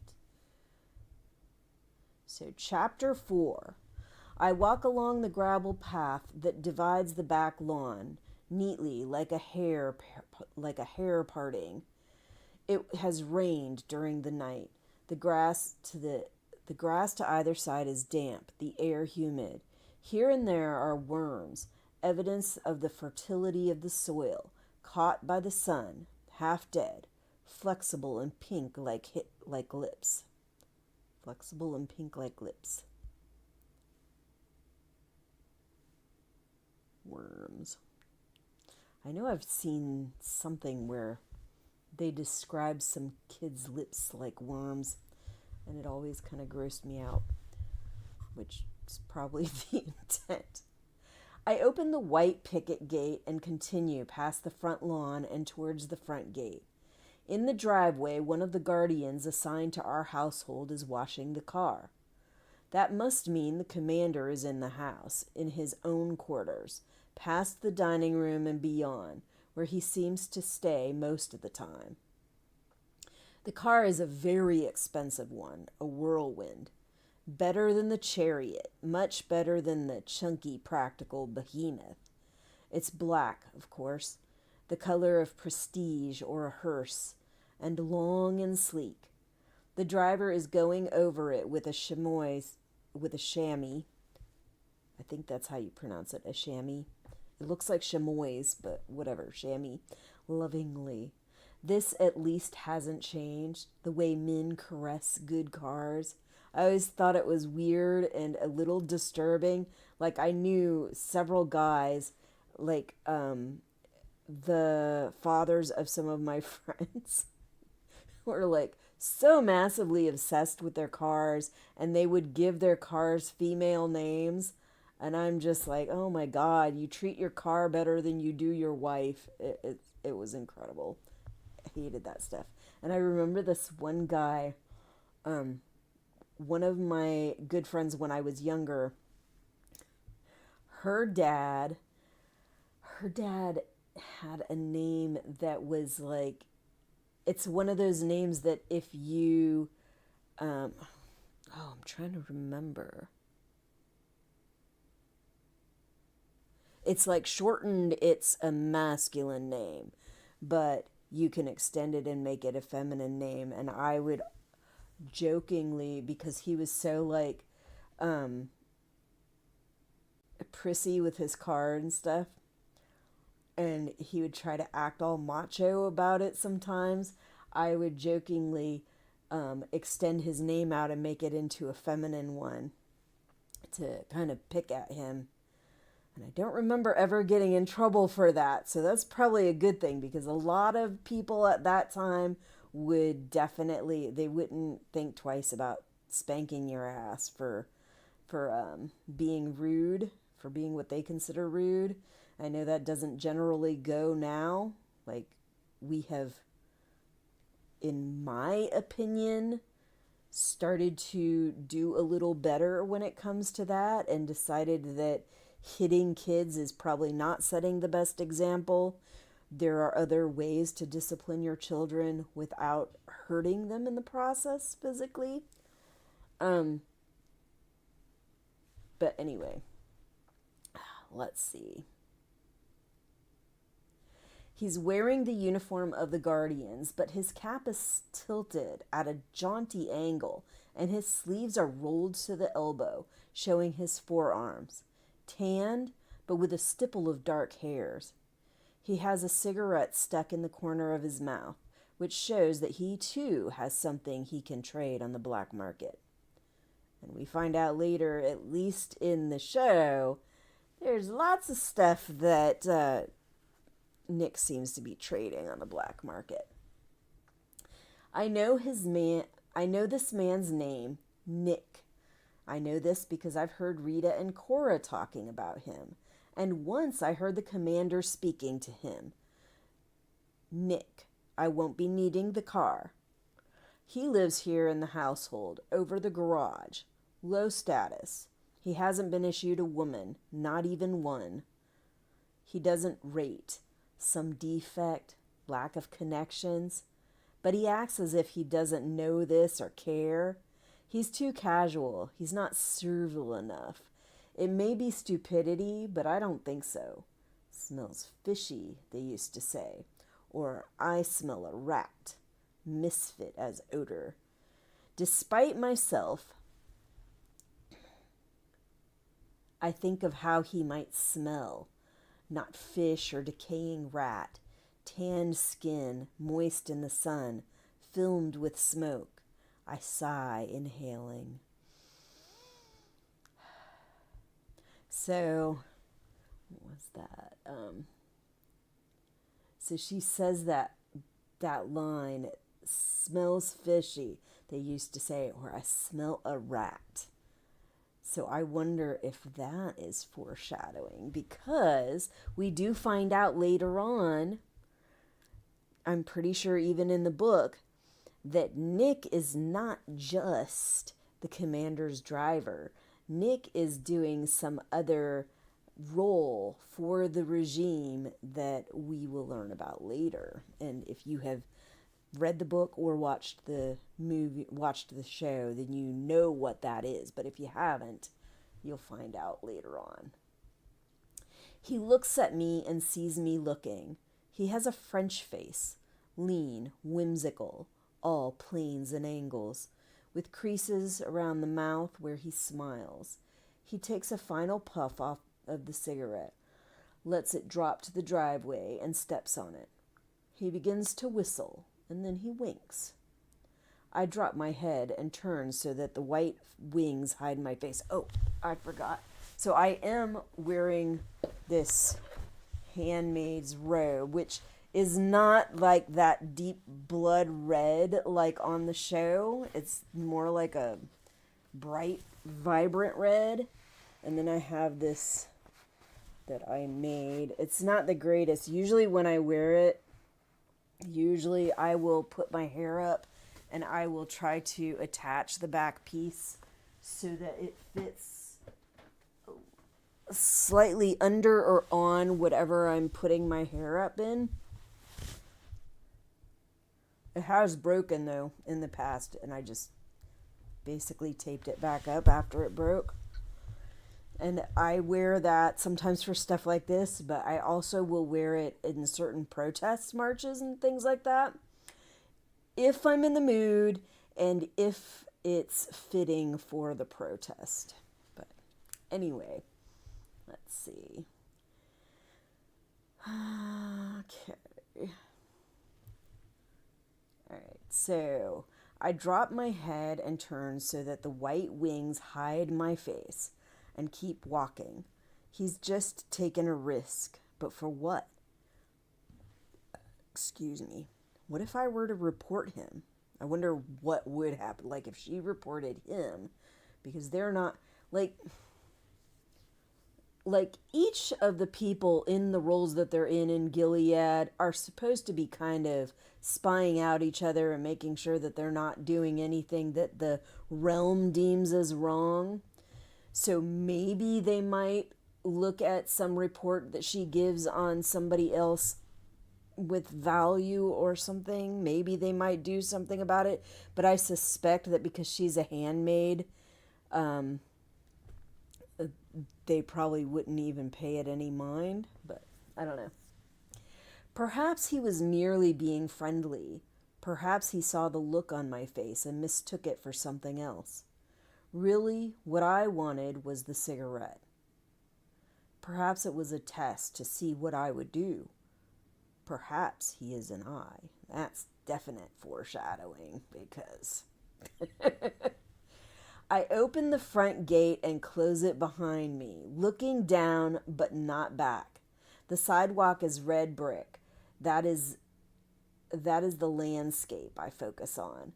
So, chapter 4. I walk along the gravel path that divides the back lawn, neatly like a hair parting. It has rained during the night. The grass to either side is damp, the air humid. Here and there are worms, evidence of the fertility of the soil, caught by the sun, half dead, flexible and pink like lips. Flexible and pink like lips. Worms. I know I've seen something where they describe some kids' lips like worms, and it always kind of grossed me out, which is probably the intent. I open the white picket gate and continue past the front lawn and towards the front gate. In the driveway, one of the guardians assigned to our household is washing the car. That must mean the commander is in the house, in his own quarters, past the dining room and beyond, where he seems to stay most of the time. The car is a very expensive one, a whirlwind. Better than the Chariot, much better than the chunky, practical behemoth. It's black, of course, the color of prestige or a hearse, and long and sleek. The driver is going over it with a chamois, I think that's how you pronounce it, a chamois. It looks like chamois, but whatever, chamois, lovingly. This at least hasn't changed, the way men caress good cars. I always thought it was weird and a little disturbing. Like, I knew several guys, like, the fathers of some of my friends were like so massively obsessed with their cars, and they would give their cars female names, and I'm just like, oh my God, you treat your car better than you do your wife. It was incredible. I hated that stuff. And I remember this one guy, one of my good friends when I was younger, her dad had a name that was like, it's one of those names that if you, I'm trying to remember. It's like shortened, it's a masculine name, but you can extend it and make it a feminine name. And I would jokingly, because he was so like, prissy with his car and stuff, and he would try to act all macho about it sometimes, I would jokingly extend his name out and make it into a feminine one to kind of pick at him. And I don't remember ever getting in trouble for that. So that's probably a good thing, because a lot of people at that time would definitely, they wouldn't think twice about spanking your ass for being rude, for being what they consider rude. I know that doesn't generally go now. Like, we have, in my opinion, started to do a little better when it comes to that, and decided that hitting kids is probably not setting the best example. There are other ways to discipline your children without hurting them in the process physically. But anyway, let's see. He's wearing the uniform of the Guardians, but his cap is tilted at a jaunty angle, and his sleeves are rolled to the elbow, showing his forearms. Tanned, but with a stipple of dark hairs. He has a cigarette stuck in the corner of his mouth, which shows that he too has something he can trade on the black market. And we find out later, at least in the show, there's lots of stuff that Nick seems to be trading on the black market. I know this man's name, Nick. I know this because I've heard Rita and Cora talking about him, and once I heard the commander speaking to him. Nick, I won't be needing the car. He lives here in the household, over the garage. Low status. He hasn't been issued a woman, not even one. He doesn't rate. Some defect, lack of connections. But he acts as if he doesn't know this or care. He's too casual. He's not servile enough. It may be stupidity, but I don't think so. Smells fishy, they used to say. Or I smell a rat. Misfit as odor. Despite myself, I think of how he might smell. Not fish or decaying rat. Tanned skin, moist in the sun, filmed with smoke. I sigh, inhaling. So, what was that? So she says that line, smells fishy, they used to say, or I smell a rat. So I wonder if that is foreshadowing, because we do find out later on, I'm pretty sure even in the book, that Nick is not just the commander's driver. Nick is doing some other role for the regime that we will learn about later. And if you have read the book or watched the show, then you know what that is. But if you haven't, you'll find out later on. He looks at me and sees me looking. He has a French face, lean, whimsical, all planes and angles, with creases around the mouth where he smiles. He takes a final puff off of the cigarette, lets it drop to the driveway, and steps on it. He begins to whistle, and then he winks. I drop my head and turn so that the white wings hide my face. Oh, I forgot. So I am wearing this Handmaid's robe, which is not like that deep blood red like on the show. It's more like a bright, vibrant red. And then I have this that I made. It's not the greatest. Usually when I wear it, I will put my hair up and I will try to attach the back piece so that it fits slightly under or on whatever I'm putting my hair up in. It has broken though in the past, and I just basically taped it back up after it broke. And I wear that sometimes for stuff like this, but I also will wear it in certain protest marches and things like that, if I'm in the mood and if it's fitting for the protest. But anyway, let's see. Okay. All right, so I drop my head and turn so that the white wings hide my face and keep walking. He's just taken a risk, but for what? Excuse me. What if I were to report him? I wonder what would happen. Like if she reported him, because they're not like each of the people in the roles that they're in Gilead are supposed to be kind of spying out each other and making sure that they're not doing anything that the realm deems as wrong. So maybe they might look at some report that she gives on somebody else with value or something. Maybe they might do something about it. But I suspect that because she's a handmaid, they probably wouldn't even pay it any mind, but I don't know. Perhaps he was merely being friendly. Perhaps he saw the look on my face and mistook it for something else. Really, what I wanted was the cigarette. Perhaps it was a test to see what I would do. Perhaps he is an eye. That's definite foreshadowing because... I open the front gate and close it behind me, looking down but not back. The sidewalk is red brick. That is the landscape I focus on.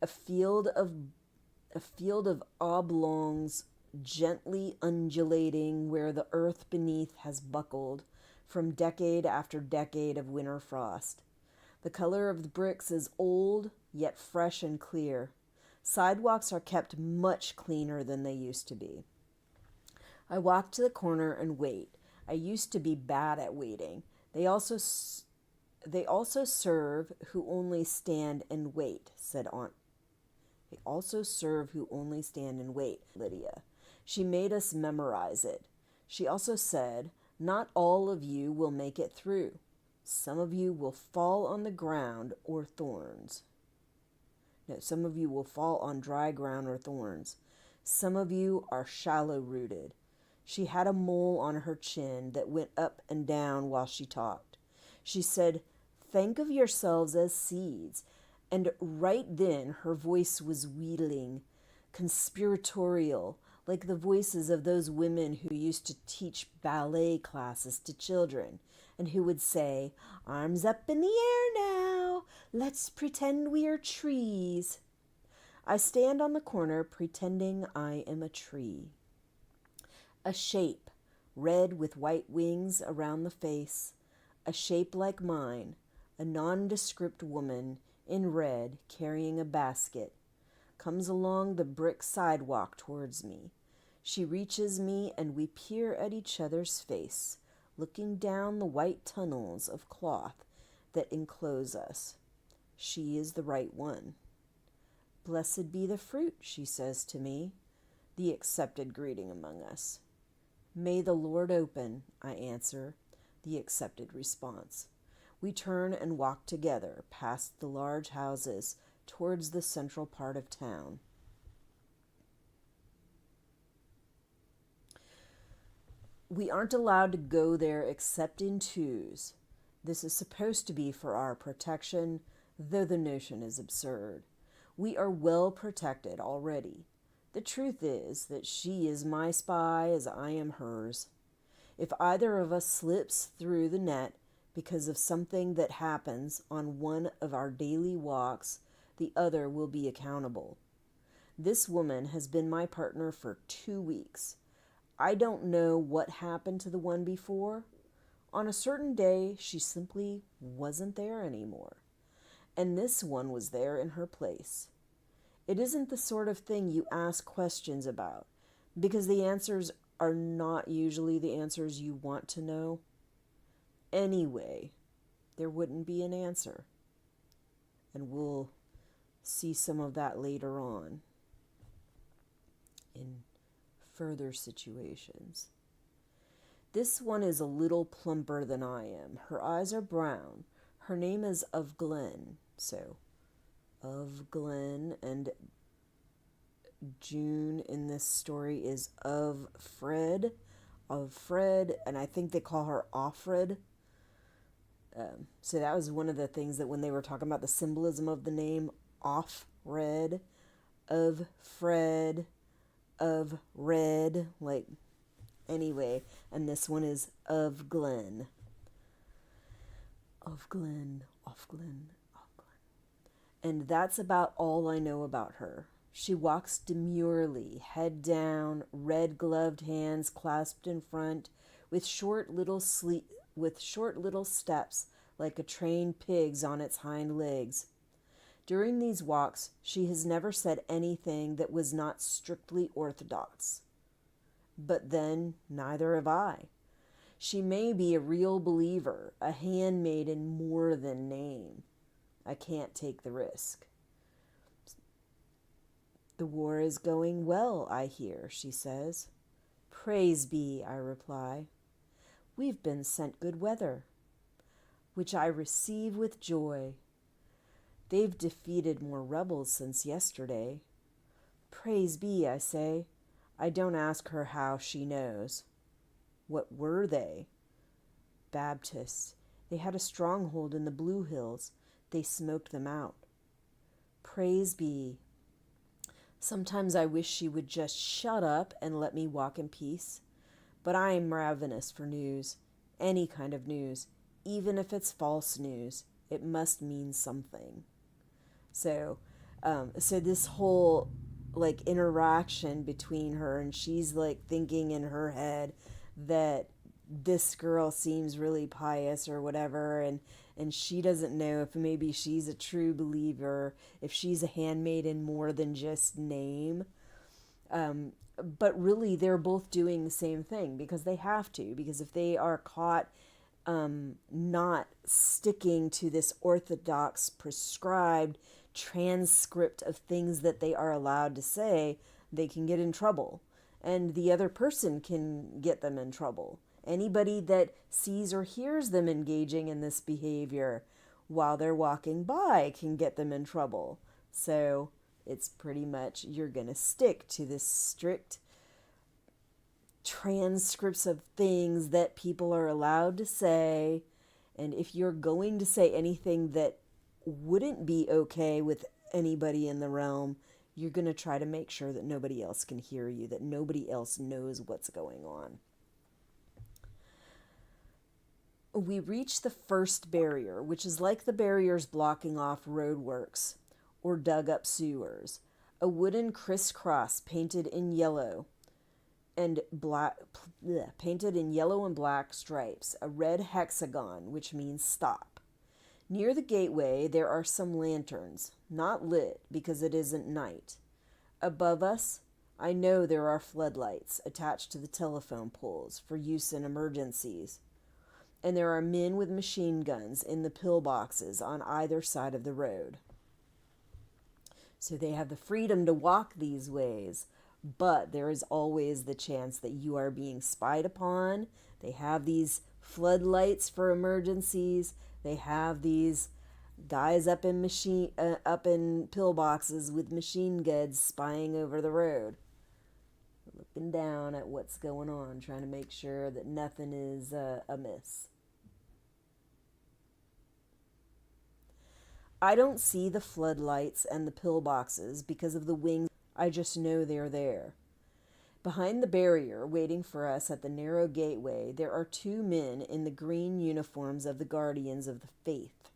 A field of oblongs gently undulating where the earth beneath has buckled from decade after decade of winter frost. The color of the bricks is old yet fresh and clear. Sidewalks are kept much cleaner than they used to be. I walk to the corner and wait. I used to be bad at waiting. They also serve who only stand and wait, said Aunt. They also serve who only stand and wait, Lydia. She made us memorize it. She also said, not all of you will make it through. Some of you will fall on the ground or thorns. No, some of you will fall on dry ground or thorns. Some of you are shallow-rooted. She had a mole on her chin that went up and down while she talked. She said, think of yourselves as seeds. And right then her voice was wheedling, conspiratorial, like the voices of those women who used to teach ballet classes to children, and who would say, arms up in the air now, let's pretend we are trees. I stand on the corner pretending I am a tree. A shape, red with white wings around the face, a shape like mine, a nondescript woman in red carrying a basket, comes along the brick sidewalk towards me. She reaches me and we peer at each other's face, looking down the white tunnels of cloth that enclose us. She is the right one. Blessed be the fruit, she says to me, the accepted greeting among us. May the Lord open, I answer, the accepted response. We turn and walk together past the large houses towards the central part of town. We aren't allowed to go there except in twos. This is supposed to be for our protection, though the notion is absurd. We are well protected already. The truth is that she is my spy as I am hers. If either of us slips through the net because of something that happens on one of our daily walks, the other will be accountable. This woman has been my partner for 2 weeks. I don't know what happened to the one before. On a certain day, she simply wasn't there anymore. And this one was there in her place. It isn't the sort of thing you ask questions about, because the answers are not usually the answers you want to know. Anyway, there wouldn't be an answer. And we'll see some of that later on in further situations. This one is a little plumper than I am. Her eyes are brown. Her name is Of Glen, so Of Glen, and June in this story is Of Fred, and I think they call her Offred. So that was one of the things that when they were talking about the symbolism of the name, red, of Fred, of red, like, anyway, and this one is of Glen. Of Glen, off Glen, off Glen. And that's about all I know about her. She walks demurely, head down, red-gloved hands clasped in front, with short little steps like a trained pig's on its hind legs. During these walks, she has never said anything that was not strictly orthodox. But then, neither have I. She may be a real believer, a handmaid in more than name. I can't take the risk. The war is going well, I hear, she says. Praise be, I reply. We've been sent good weather, which I receive with joy. They've defeated more rebels since yesterday. Praise be, I say. I don't ask her how she knows. What were they? Baptists. They had a stronghold in the Blue Hills. They smoked them out. Praise be. Sometimes I wish she would just shut up and let me walk in peace. But I am ravenous for news. Any kind of news. Even if it's false news, it must mean something. So this whole like interaction between her, and she's like thinking in her head that this girl seems really pious or whatever, and she doesn't know if maybe she's a true believer, if she's a handmaid in more than just name. But really, they're both doing the same thing because they have to, because if they are caught not sticking to this orthodox prescribed transcript of things that they are allowed to say, they can get in trouble. And the other person can get them in trouble. Anybody that sees or hears them engaging in this behavior while they're walking by can get them in trouble. So it's pretty much you're going to stick to this strict transcripts of things that people are allowed to say. And if you're going to say anything that wouldn't be okay with anybody in the realm, you're going to try to make sure that nobody else can hear you, that nobody else knows what's going on. We reach the first barrier, which is like the barriers blocking off roadworks or dug up sewers. A wooden crisscross painted in yellow and black stripes, a red hexagon, which means stop. Near the gateway, there are some lanterns, not lit because it isn't night. Above us, I know there are floodlights attached to the telephone poles for use in emergencies. And there are men with machine guns in the pillboxes on either side of the road. So they have the freedom to walk these ways, but there is always the chance that you are being spied upon. They have these floodlights for emergencies. They have these guys up in pillboxes with machine guns spying over the road, looking down at what's going on, trying to make sure that nothing is amiss. I don't see the floodlights and the pillboxes because of the wings. I just know they're there. Behind the barrier, waiting for us at the narrow gateway, there are two men in the green uniforms of the Guardians of the Faith,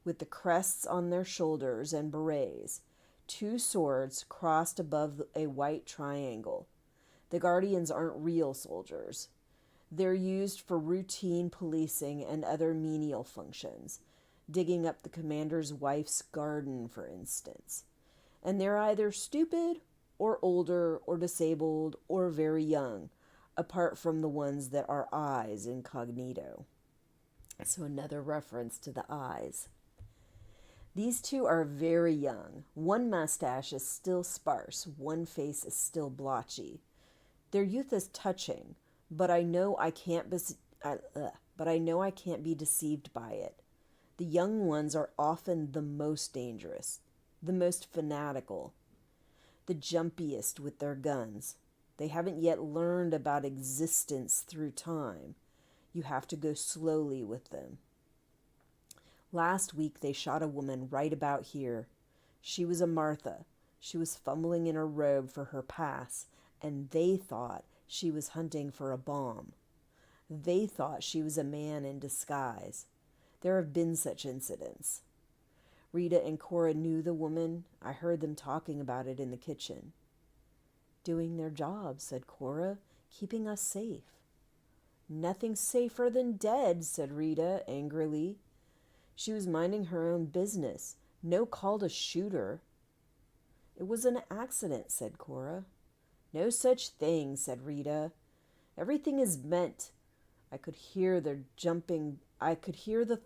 with the crests on their shoulders and berets, two swords crossed above a white triangle. The Guardians aren't real soldiers. They're used for routine policing and other menial functions, digging up the commander's wife's garden, for instance. And they're either stupid or older or disabled or very young, apart from the ones that are eyes incognito. So another reference to the eyes. These two are very young. One mustache is still sparse, one face is still blotchy. Their youth is touching, but I know I can't be deceived by it. The young ones are often the most dangerous, the most fanatical, the jumpiest with their guns. They haven't yet learned about existence through time. You have to go slowly with them. Last week they shot a woman right about here. She was a Martha. She was fumbling in her robe for her pass, and they thought she was hunting for a bomb. They thought she was a man in disguise. There have been such incidents. Rita and Cora knew the woman. I heard them talking about it in the kitchen. Doing their job, said Cora, keeping us safe. Nothing safer than dead, said Rita angrily. She was minding her own business. No call to shoot her. It was an accident, said Cora. No such thing, said Rita. Everything is meant. I could hear the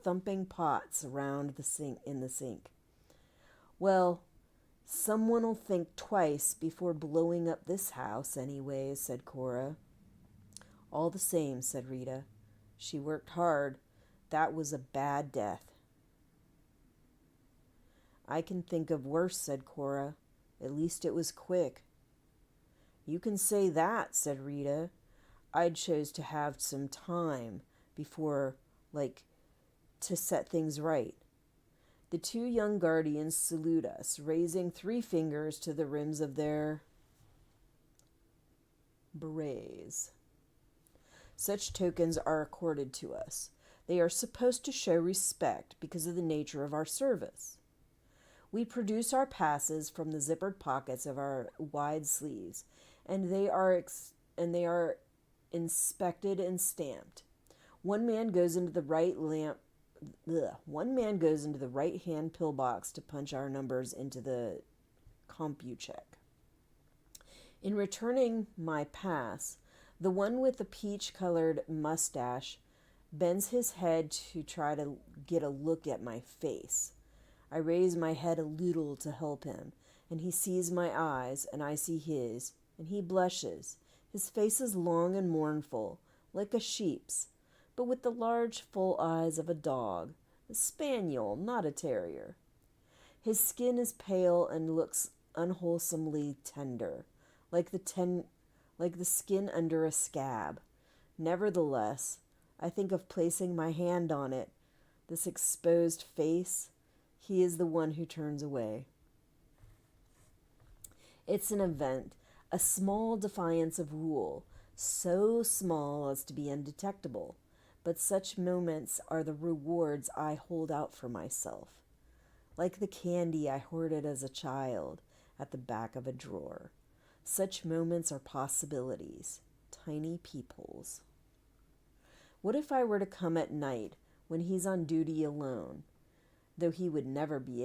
thumping pots around the sink in the sink. Well, someone'll think twice before blowing up this house anyway, said Cora. All the same, said Rita. She worked hard. That was a bad death. I can think of worse, said Cora. At least it was quick. You can say that, said Rita. I'd chose to have some time before, to set things right. The two young guardians salute us, raising 3 fingers to the rims of their berets. Such tokens are accorded to us. They are supposed to show respect because of the nature of our service. We produce our passes from the zippered pockets of our wide sleeves, and they are inspected and stamped. One man goes into the right hand pillbox to punch our numbers into the CompuCheck. In returning my pass, the one with the peach-colored mustache bends his head to try to get a look at my face. I raise my head a little to help him, and he sees my eyes, and I see his, and he blushes. His face is long and mournful, like a sheep's, but with the large, full eyes of a dog, a spaniel, not a terrier. His skin is pale and looks unwholesomely tender, like the skin under a scab. Nevertheless, I think of placing my hand on it. This exposed face, he is the one who turns away. It's an event, a small defiance of rule, so small as to be undetectable. But such moments are the rewards I hold out for myself, like the candy I hoarded as a child at the back of a drawer. Such moments are possibilities, tiny peepholes. What if I were to come at night when he's on duty alone, though he would never be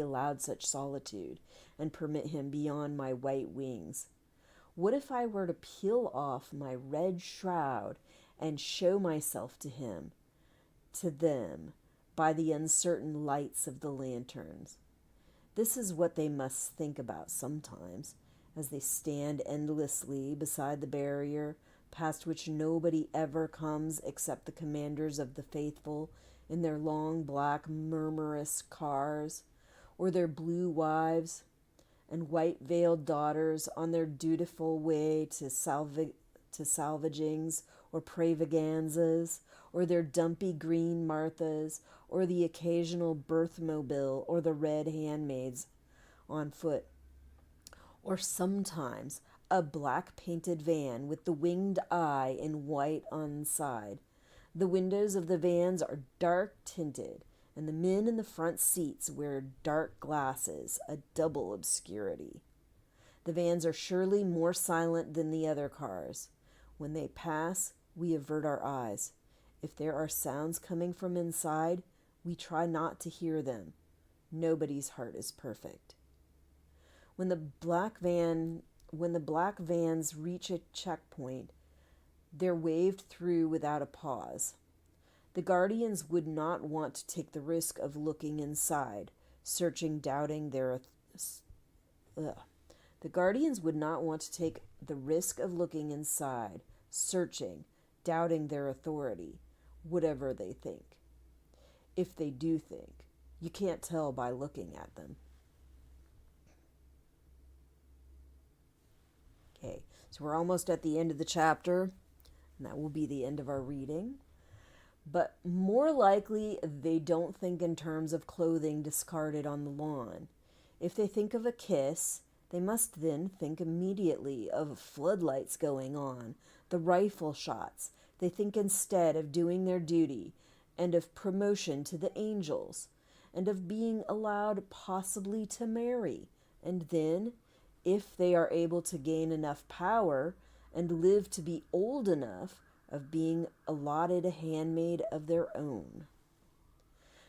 allowed such solitude and permit him beyond my white wings? What if I were to peel off my red shroud and show myself to him, to them, by the uncertain lights of the lanterns? This is what they must think about sometimes, as they stand endlessly beside the barrier, past which nobody ever comes except the commanders of the faithful in their long black murmurous cars, or their blue wives and white-veiled daughters on their dutiful way to salvagings or pravaganzas, or their dumpy green Marthas, or the occasional birthmobile, or the red handmaids on foot, or sometimes a black-painted van with the winged eye in white on the side. The windows of the vans are dark-tinted, and the men in the front seats wear dark glasses, a double obscurity. The vans are surely more silent than the other cars. When they pass, we avert our eyes. If there are sounds coming from inside, we try not to hear them. Nobody's heart is perfect. When the black vans reach a checkpoint, they're waved through without a pause. The guardians would not want to take the risk of looking inside, searching, doubting their The guardians would not want to take the risk of looking inside, searching, doubting their authority, whatever they think. If they do think, you can't tell by looking at them. Okay, so we're almost at the end of the chapter, and that will be the end of our reading. But more likely, they don't think in terms of clothing discarded on the lawn. If they think of a kiss, they must then think immediately of floodlights going on, the rifle shots. They think instead of doing their duty and of promotion to the angels and of being allowed possibly to marry. And then, if they are able to gain enough power and live to be old enough, of being allotted a handmaid of their own.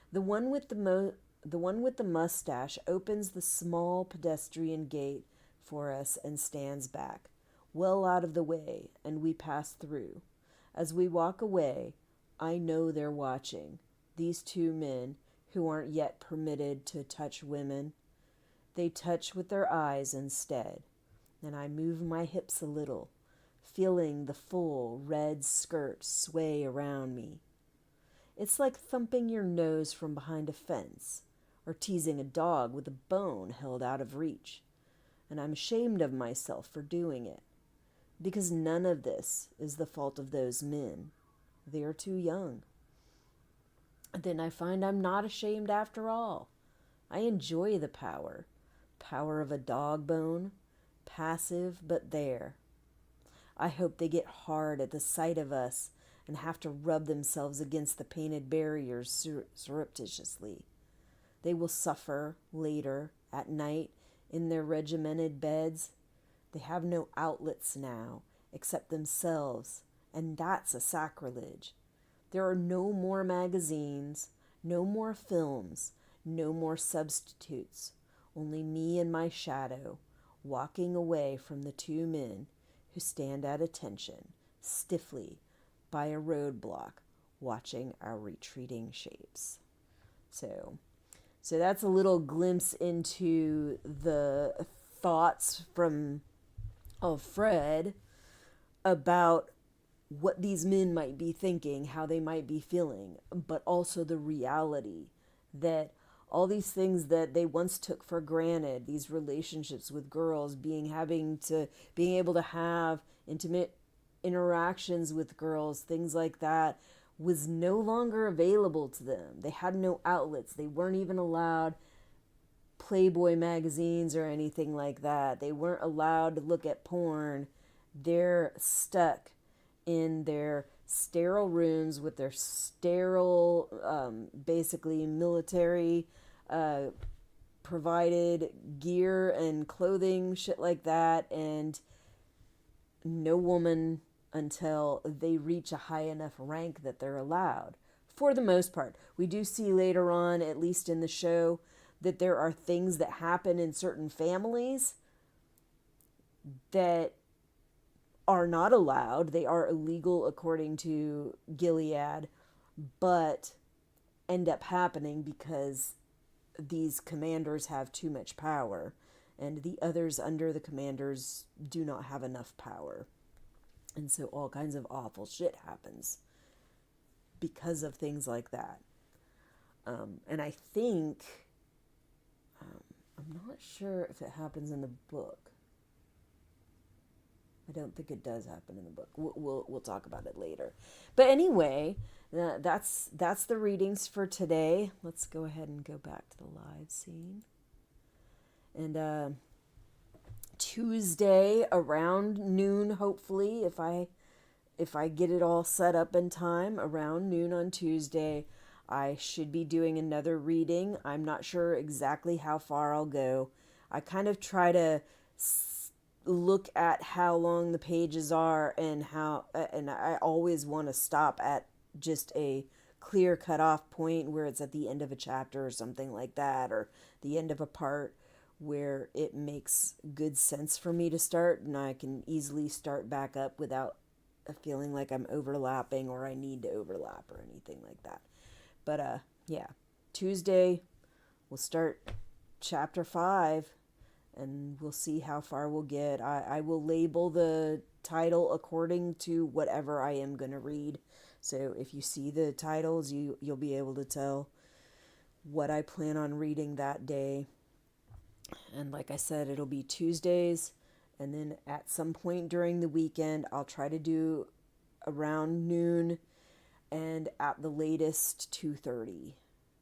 The one with the mustache opens the small pedestrian gate for us and stands back, well out of the way, and we pass through. As we walk away, I know they're watching, these two men who aren't yet permitted to touch women. They touch with their eyes instead, and I move my hips a little, feeling the full red skirt sway around me. It's like thumping your nose from behind a fence, or teasing a dog with a bone held out of reach, and I'm ashamed of myself for doing it, because none of this is the fault of those men. They are too young. Then I find I'm not ashamed after all. I enjoy the power of a dog bone, passive but there. I hope they get hard at the sight of us and have to rub themselves against the painted barriers surreptitiously. They will suffer later, at night, in their regimented beds. They have no outlets now, except themselves, and that's a sacrilege. There are no more magazines, no more films, no more substitutes, only me and my shadow, walking away from the two men who stand at attention, stiffly, by a roadblock, watching our retreating shapes. So that's a little glimpse into the thoughts of Fred about what these men might be thinking, how they might be feeling, but also the reality that all these things that they once took for granted, these relationships with girls, being able to have intimate interactions with girls, things like that, was no longer available to them. They had no outlets. They weren't even allowed Playboy magazines or anything like that. They weren't allowed to look at porn. They're stuck in their sterile rooms with their sterile, basically military provided gear and clothing, shit like that, and no woman until they reach a high enough rank that they're allowed. For the most part, we do see later on, at least in the show, that there are things that happen in certain families that are not allowed. They are illegal according to Gilead, but end up happening because these commanders have too much power, and the others under the commanders do not have enough power. And so all kinds of awful shit happens because of things like that. And I think, I'm not sure if it happens in the book. I don't think it does happen in the book. We'll talk about it later. But anyway, that's the readings for today. Let's go ahead and go back to the live scene. And Tuesday around noon, hopefully, if I get it all set up in time, around noon on Tuesday, I should be doing another reading. I'm not sure exactly how far I'll go. I kind of try to look at how long the pages are and I always want to stop at just a clear cutoff point where it's at the end of a chapter or something like that, or the end of a part where it makes good sense for me to start and I can easily start back up without feeling like I'm overlapping or I need to overlap or anything like that. But yeah, Tuesday we'll start chapter 5 and we'll see how far we'll get. I will label the title according to whatever I am going to read. So if you see the titles, you'll be able to tell what I plan on reading that day. And like I said, it'll be Tuesdays, and then at some point during the weekend, I'll try to do around noon and at the latest 2:30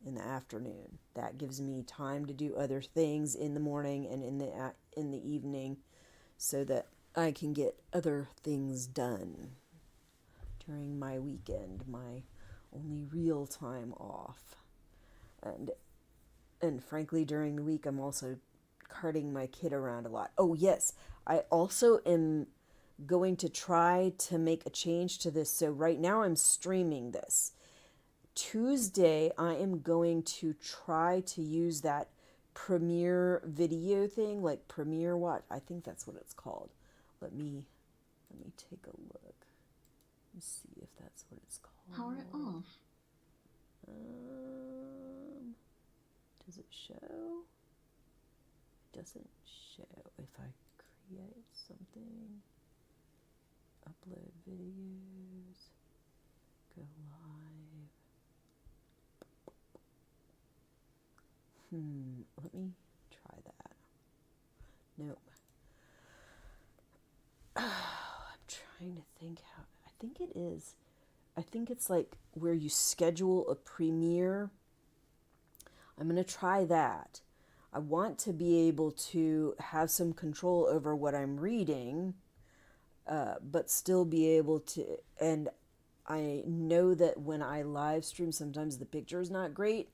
in the afternoon. That gives me time to do other things in the morning and in the evening, so that I can get other things done during my weekend, my only real time off. And frankly, during the week, I'm also carting my kid around a lot. Oh yes, I also am going to try to make a change to this. So right now I'm streaming this. Tuesday, I am going to try to use that Premiere video thing, like Premiere Watch. I think that's what it's called. Let me take a look. Let's see if that's what it's called. Power it off. Does it show? It doesn't show. If I create something, upload videos, go live. Let me try that. Nope. I'm trying to think how. I think it is. I think it's like where you schedule a premiere. I'm going to try that. I want to be able to have some control over what I'm reading, but still be able to. And I know that when I live stream, sometimes the picture is not great.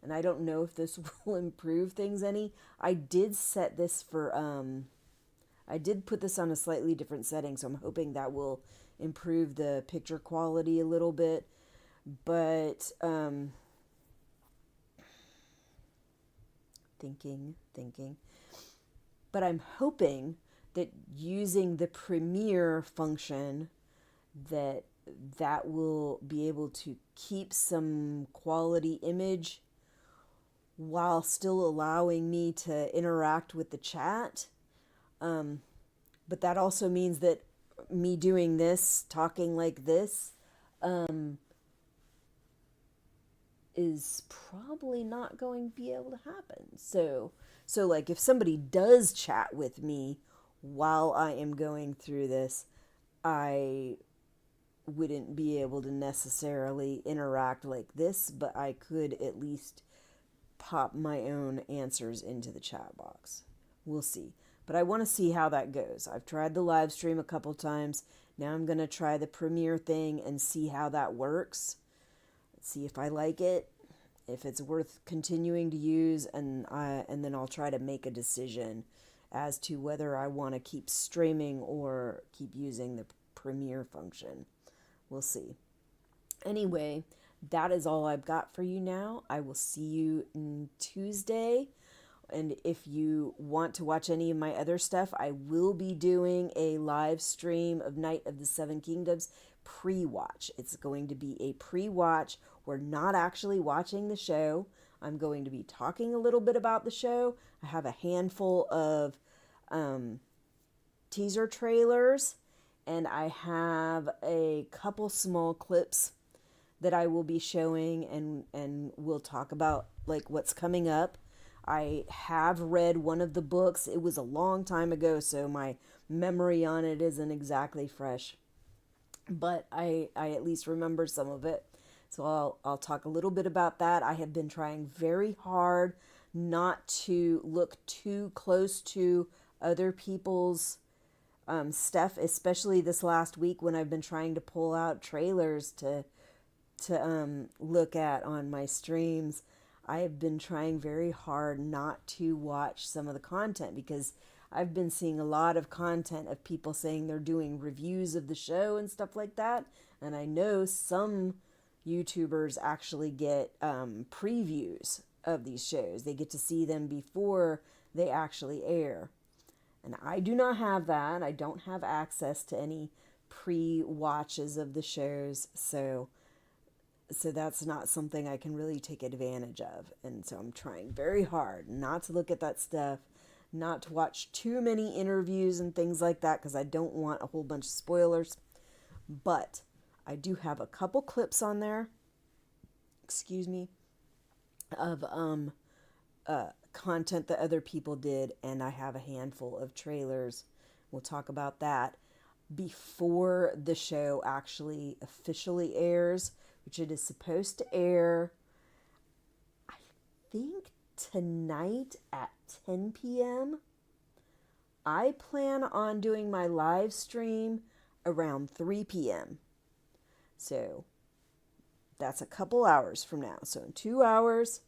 And I don't know if this will improve things any. I did set this for, I did put this on a slightly different setting, so I'm hoping that will improve the picture quality a little bit. But, thinking. But I'm hoping that using the Premiere function, that will be able to keep some quality image while still allowing me to interact with the chat. But that also means that me doing this, talking like this, is probably not going to be able to happen. So like if somebody does chat with me while I am going through this, I wouldn't be able to necessarily interact like this, but I could at least pop my own answers into the chat box. We'll see. But I want to see how that goes. I've tried the live stream a couple times. Now I'm going to try the Premiere thing and see how that works. Let's see if I like it, if it's worth continuing to use, and then I'll try to make a decision as to whether I want to keep streaming or keep using the Premiere function. We'll see. Anyway, that is all I've got for you now. I will see you Tuesday. And if you want to watch any of my other stuff, I will be doing a live stream of Night of the Seven Kingdoms pre-watch. It's going to be a pre-watch. We're not actually watching the show. I'm going to be talking a little bit about the show. I have a handful of teaser trailers, and I have a couple small clips that I will be showing, and we'll talk about like what's coming up. I have read one of the books. It was a long time ago, so my memory on it isn't exactly fresh, but I at least remember some of it. So I'll talk a little bit about that. I have been trying very hard not to look too close to other people's stuff, especially this last week when I've been trying to pull out trailers to look at on my streams. I have been trying very hard not to watch some of the content, because I've been seeing a lot of content of people saying they're doing reviews of the show and stuff like that. And I know some YouTubers actually get previews of these shows. They get to see them before they actually air. And I do not have that. I don't have access to any pre-watches of the shows. So that's not something I can really take advantage of. And so I'm trying very hard not to look at that stuff, not to watch too many interviews and things like that, because I don't want a whole bunch of spoilers. But I do have a couple clips on there, of content that other people did, and I have a handful of trailers. We'll talk about that. before the show actually officially airs, which it is supposed to air, I think tonight at 10 p.m. I plan on doing my live stream around 3 p.m. So that's a couple hours from now. So in 2 hours,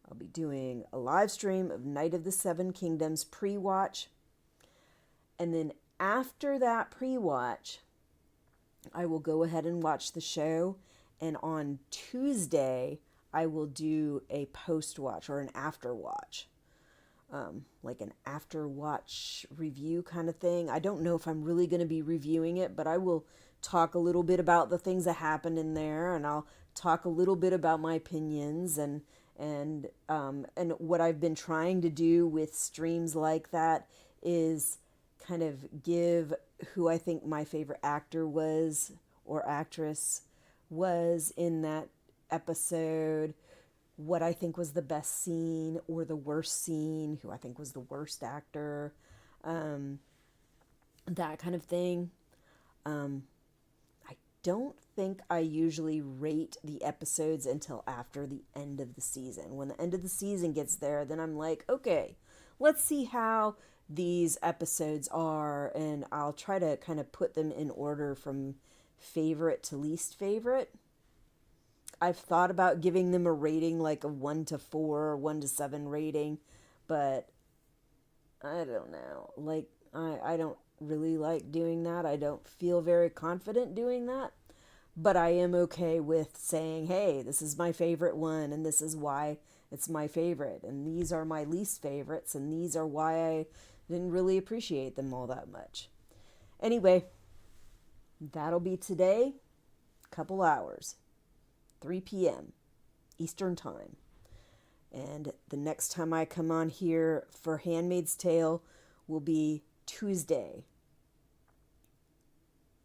I'll be doing a live stream of Night of the Seven Kingdoms pre-watch. And then after that pre-watch, I will go ahead and watch the show. And on Tuesday, I will do a post-watch or an after-watch. Like an after-watch review kind of thing. I don't know if I'm really going to be reviewing it, but I will talk a little bit about the things that happened in there, and I'll talk a little bit about my opinions and what I've been trying to do with streams like that is kind of give who I think my favorite actor was or actress was in that episode, what I think was the best scene or the worst scene, who I think was the worst actor, that kind of thing. I don't think I usually rate the episodes until after the end of the season. When the end of the season gets there, then I'm like, okay, let's see how these episodes are, and I'll try to kind of put them in order from favorite to least favorite. I've thought about giving them a rating like a 1 to 4 or 1 to 7 rating, but I don't know. Like, I don't really like doing that. I don't feel very confident doing that. But I am okay with saying, hey, this is my favorite one, and this is why it's my favorite. And these are my least favorites, and these are why I didn't really appreciate them all that much. Anyway, that'll be today, couple hours. 3 p.m. Eastern Time. And the next time I come on here for Handmaid's Tale will be Tuesday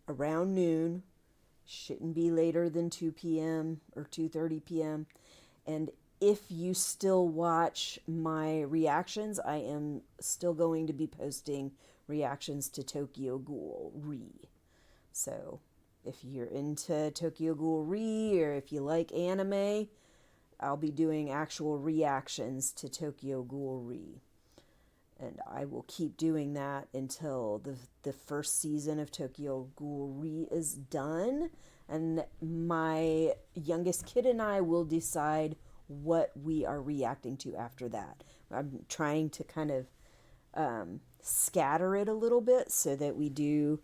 around noon. Shouldn't be later than 2 p.m. or 2:30 p.m. And if you still watch my reactions, I am still going to be posting reactions to Tokyo Ghoul Re. So if you're into Tokyo Ghoul Re, or if you like anime, I'll be doing actual reactions to Tokyo Ghoul Re. And I will keep doing that until the first season of Tokyo Ghoul Re is done. And my youngest kid and I will decide what we are reacting to after that. I'm trying to kind of scatter it a little bit so that we do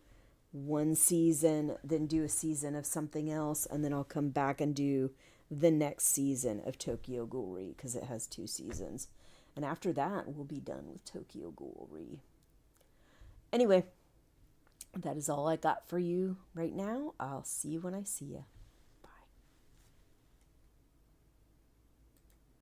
one season, then do a season of something else, and then I'll come back and do the next season of Tokyo Ghoul Re, because it has 2 seasons. And after that, we'll be done with Tokyo Ghoul Re. Anyway, that is all I got for you right now. I'll see you when I see you.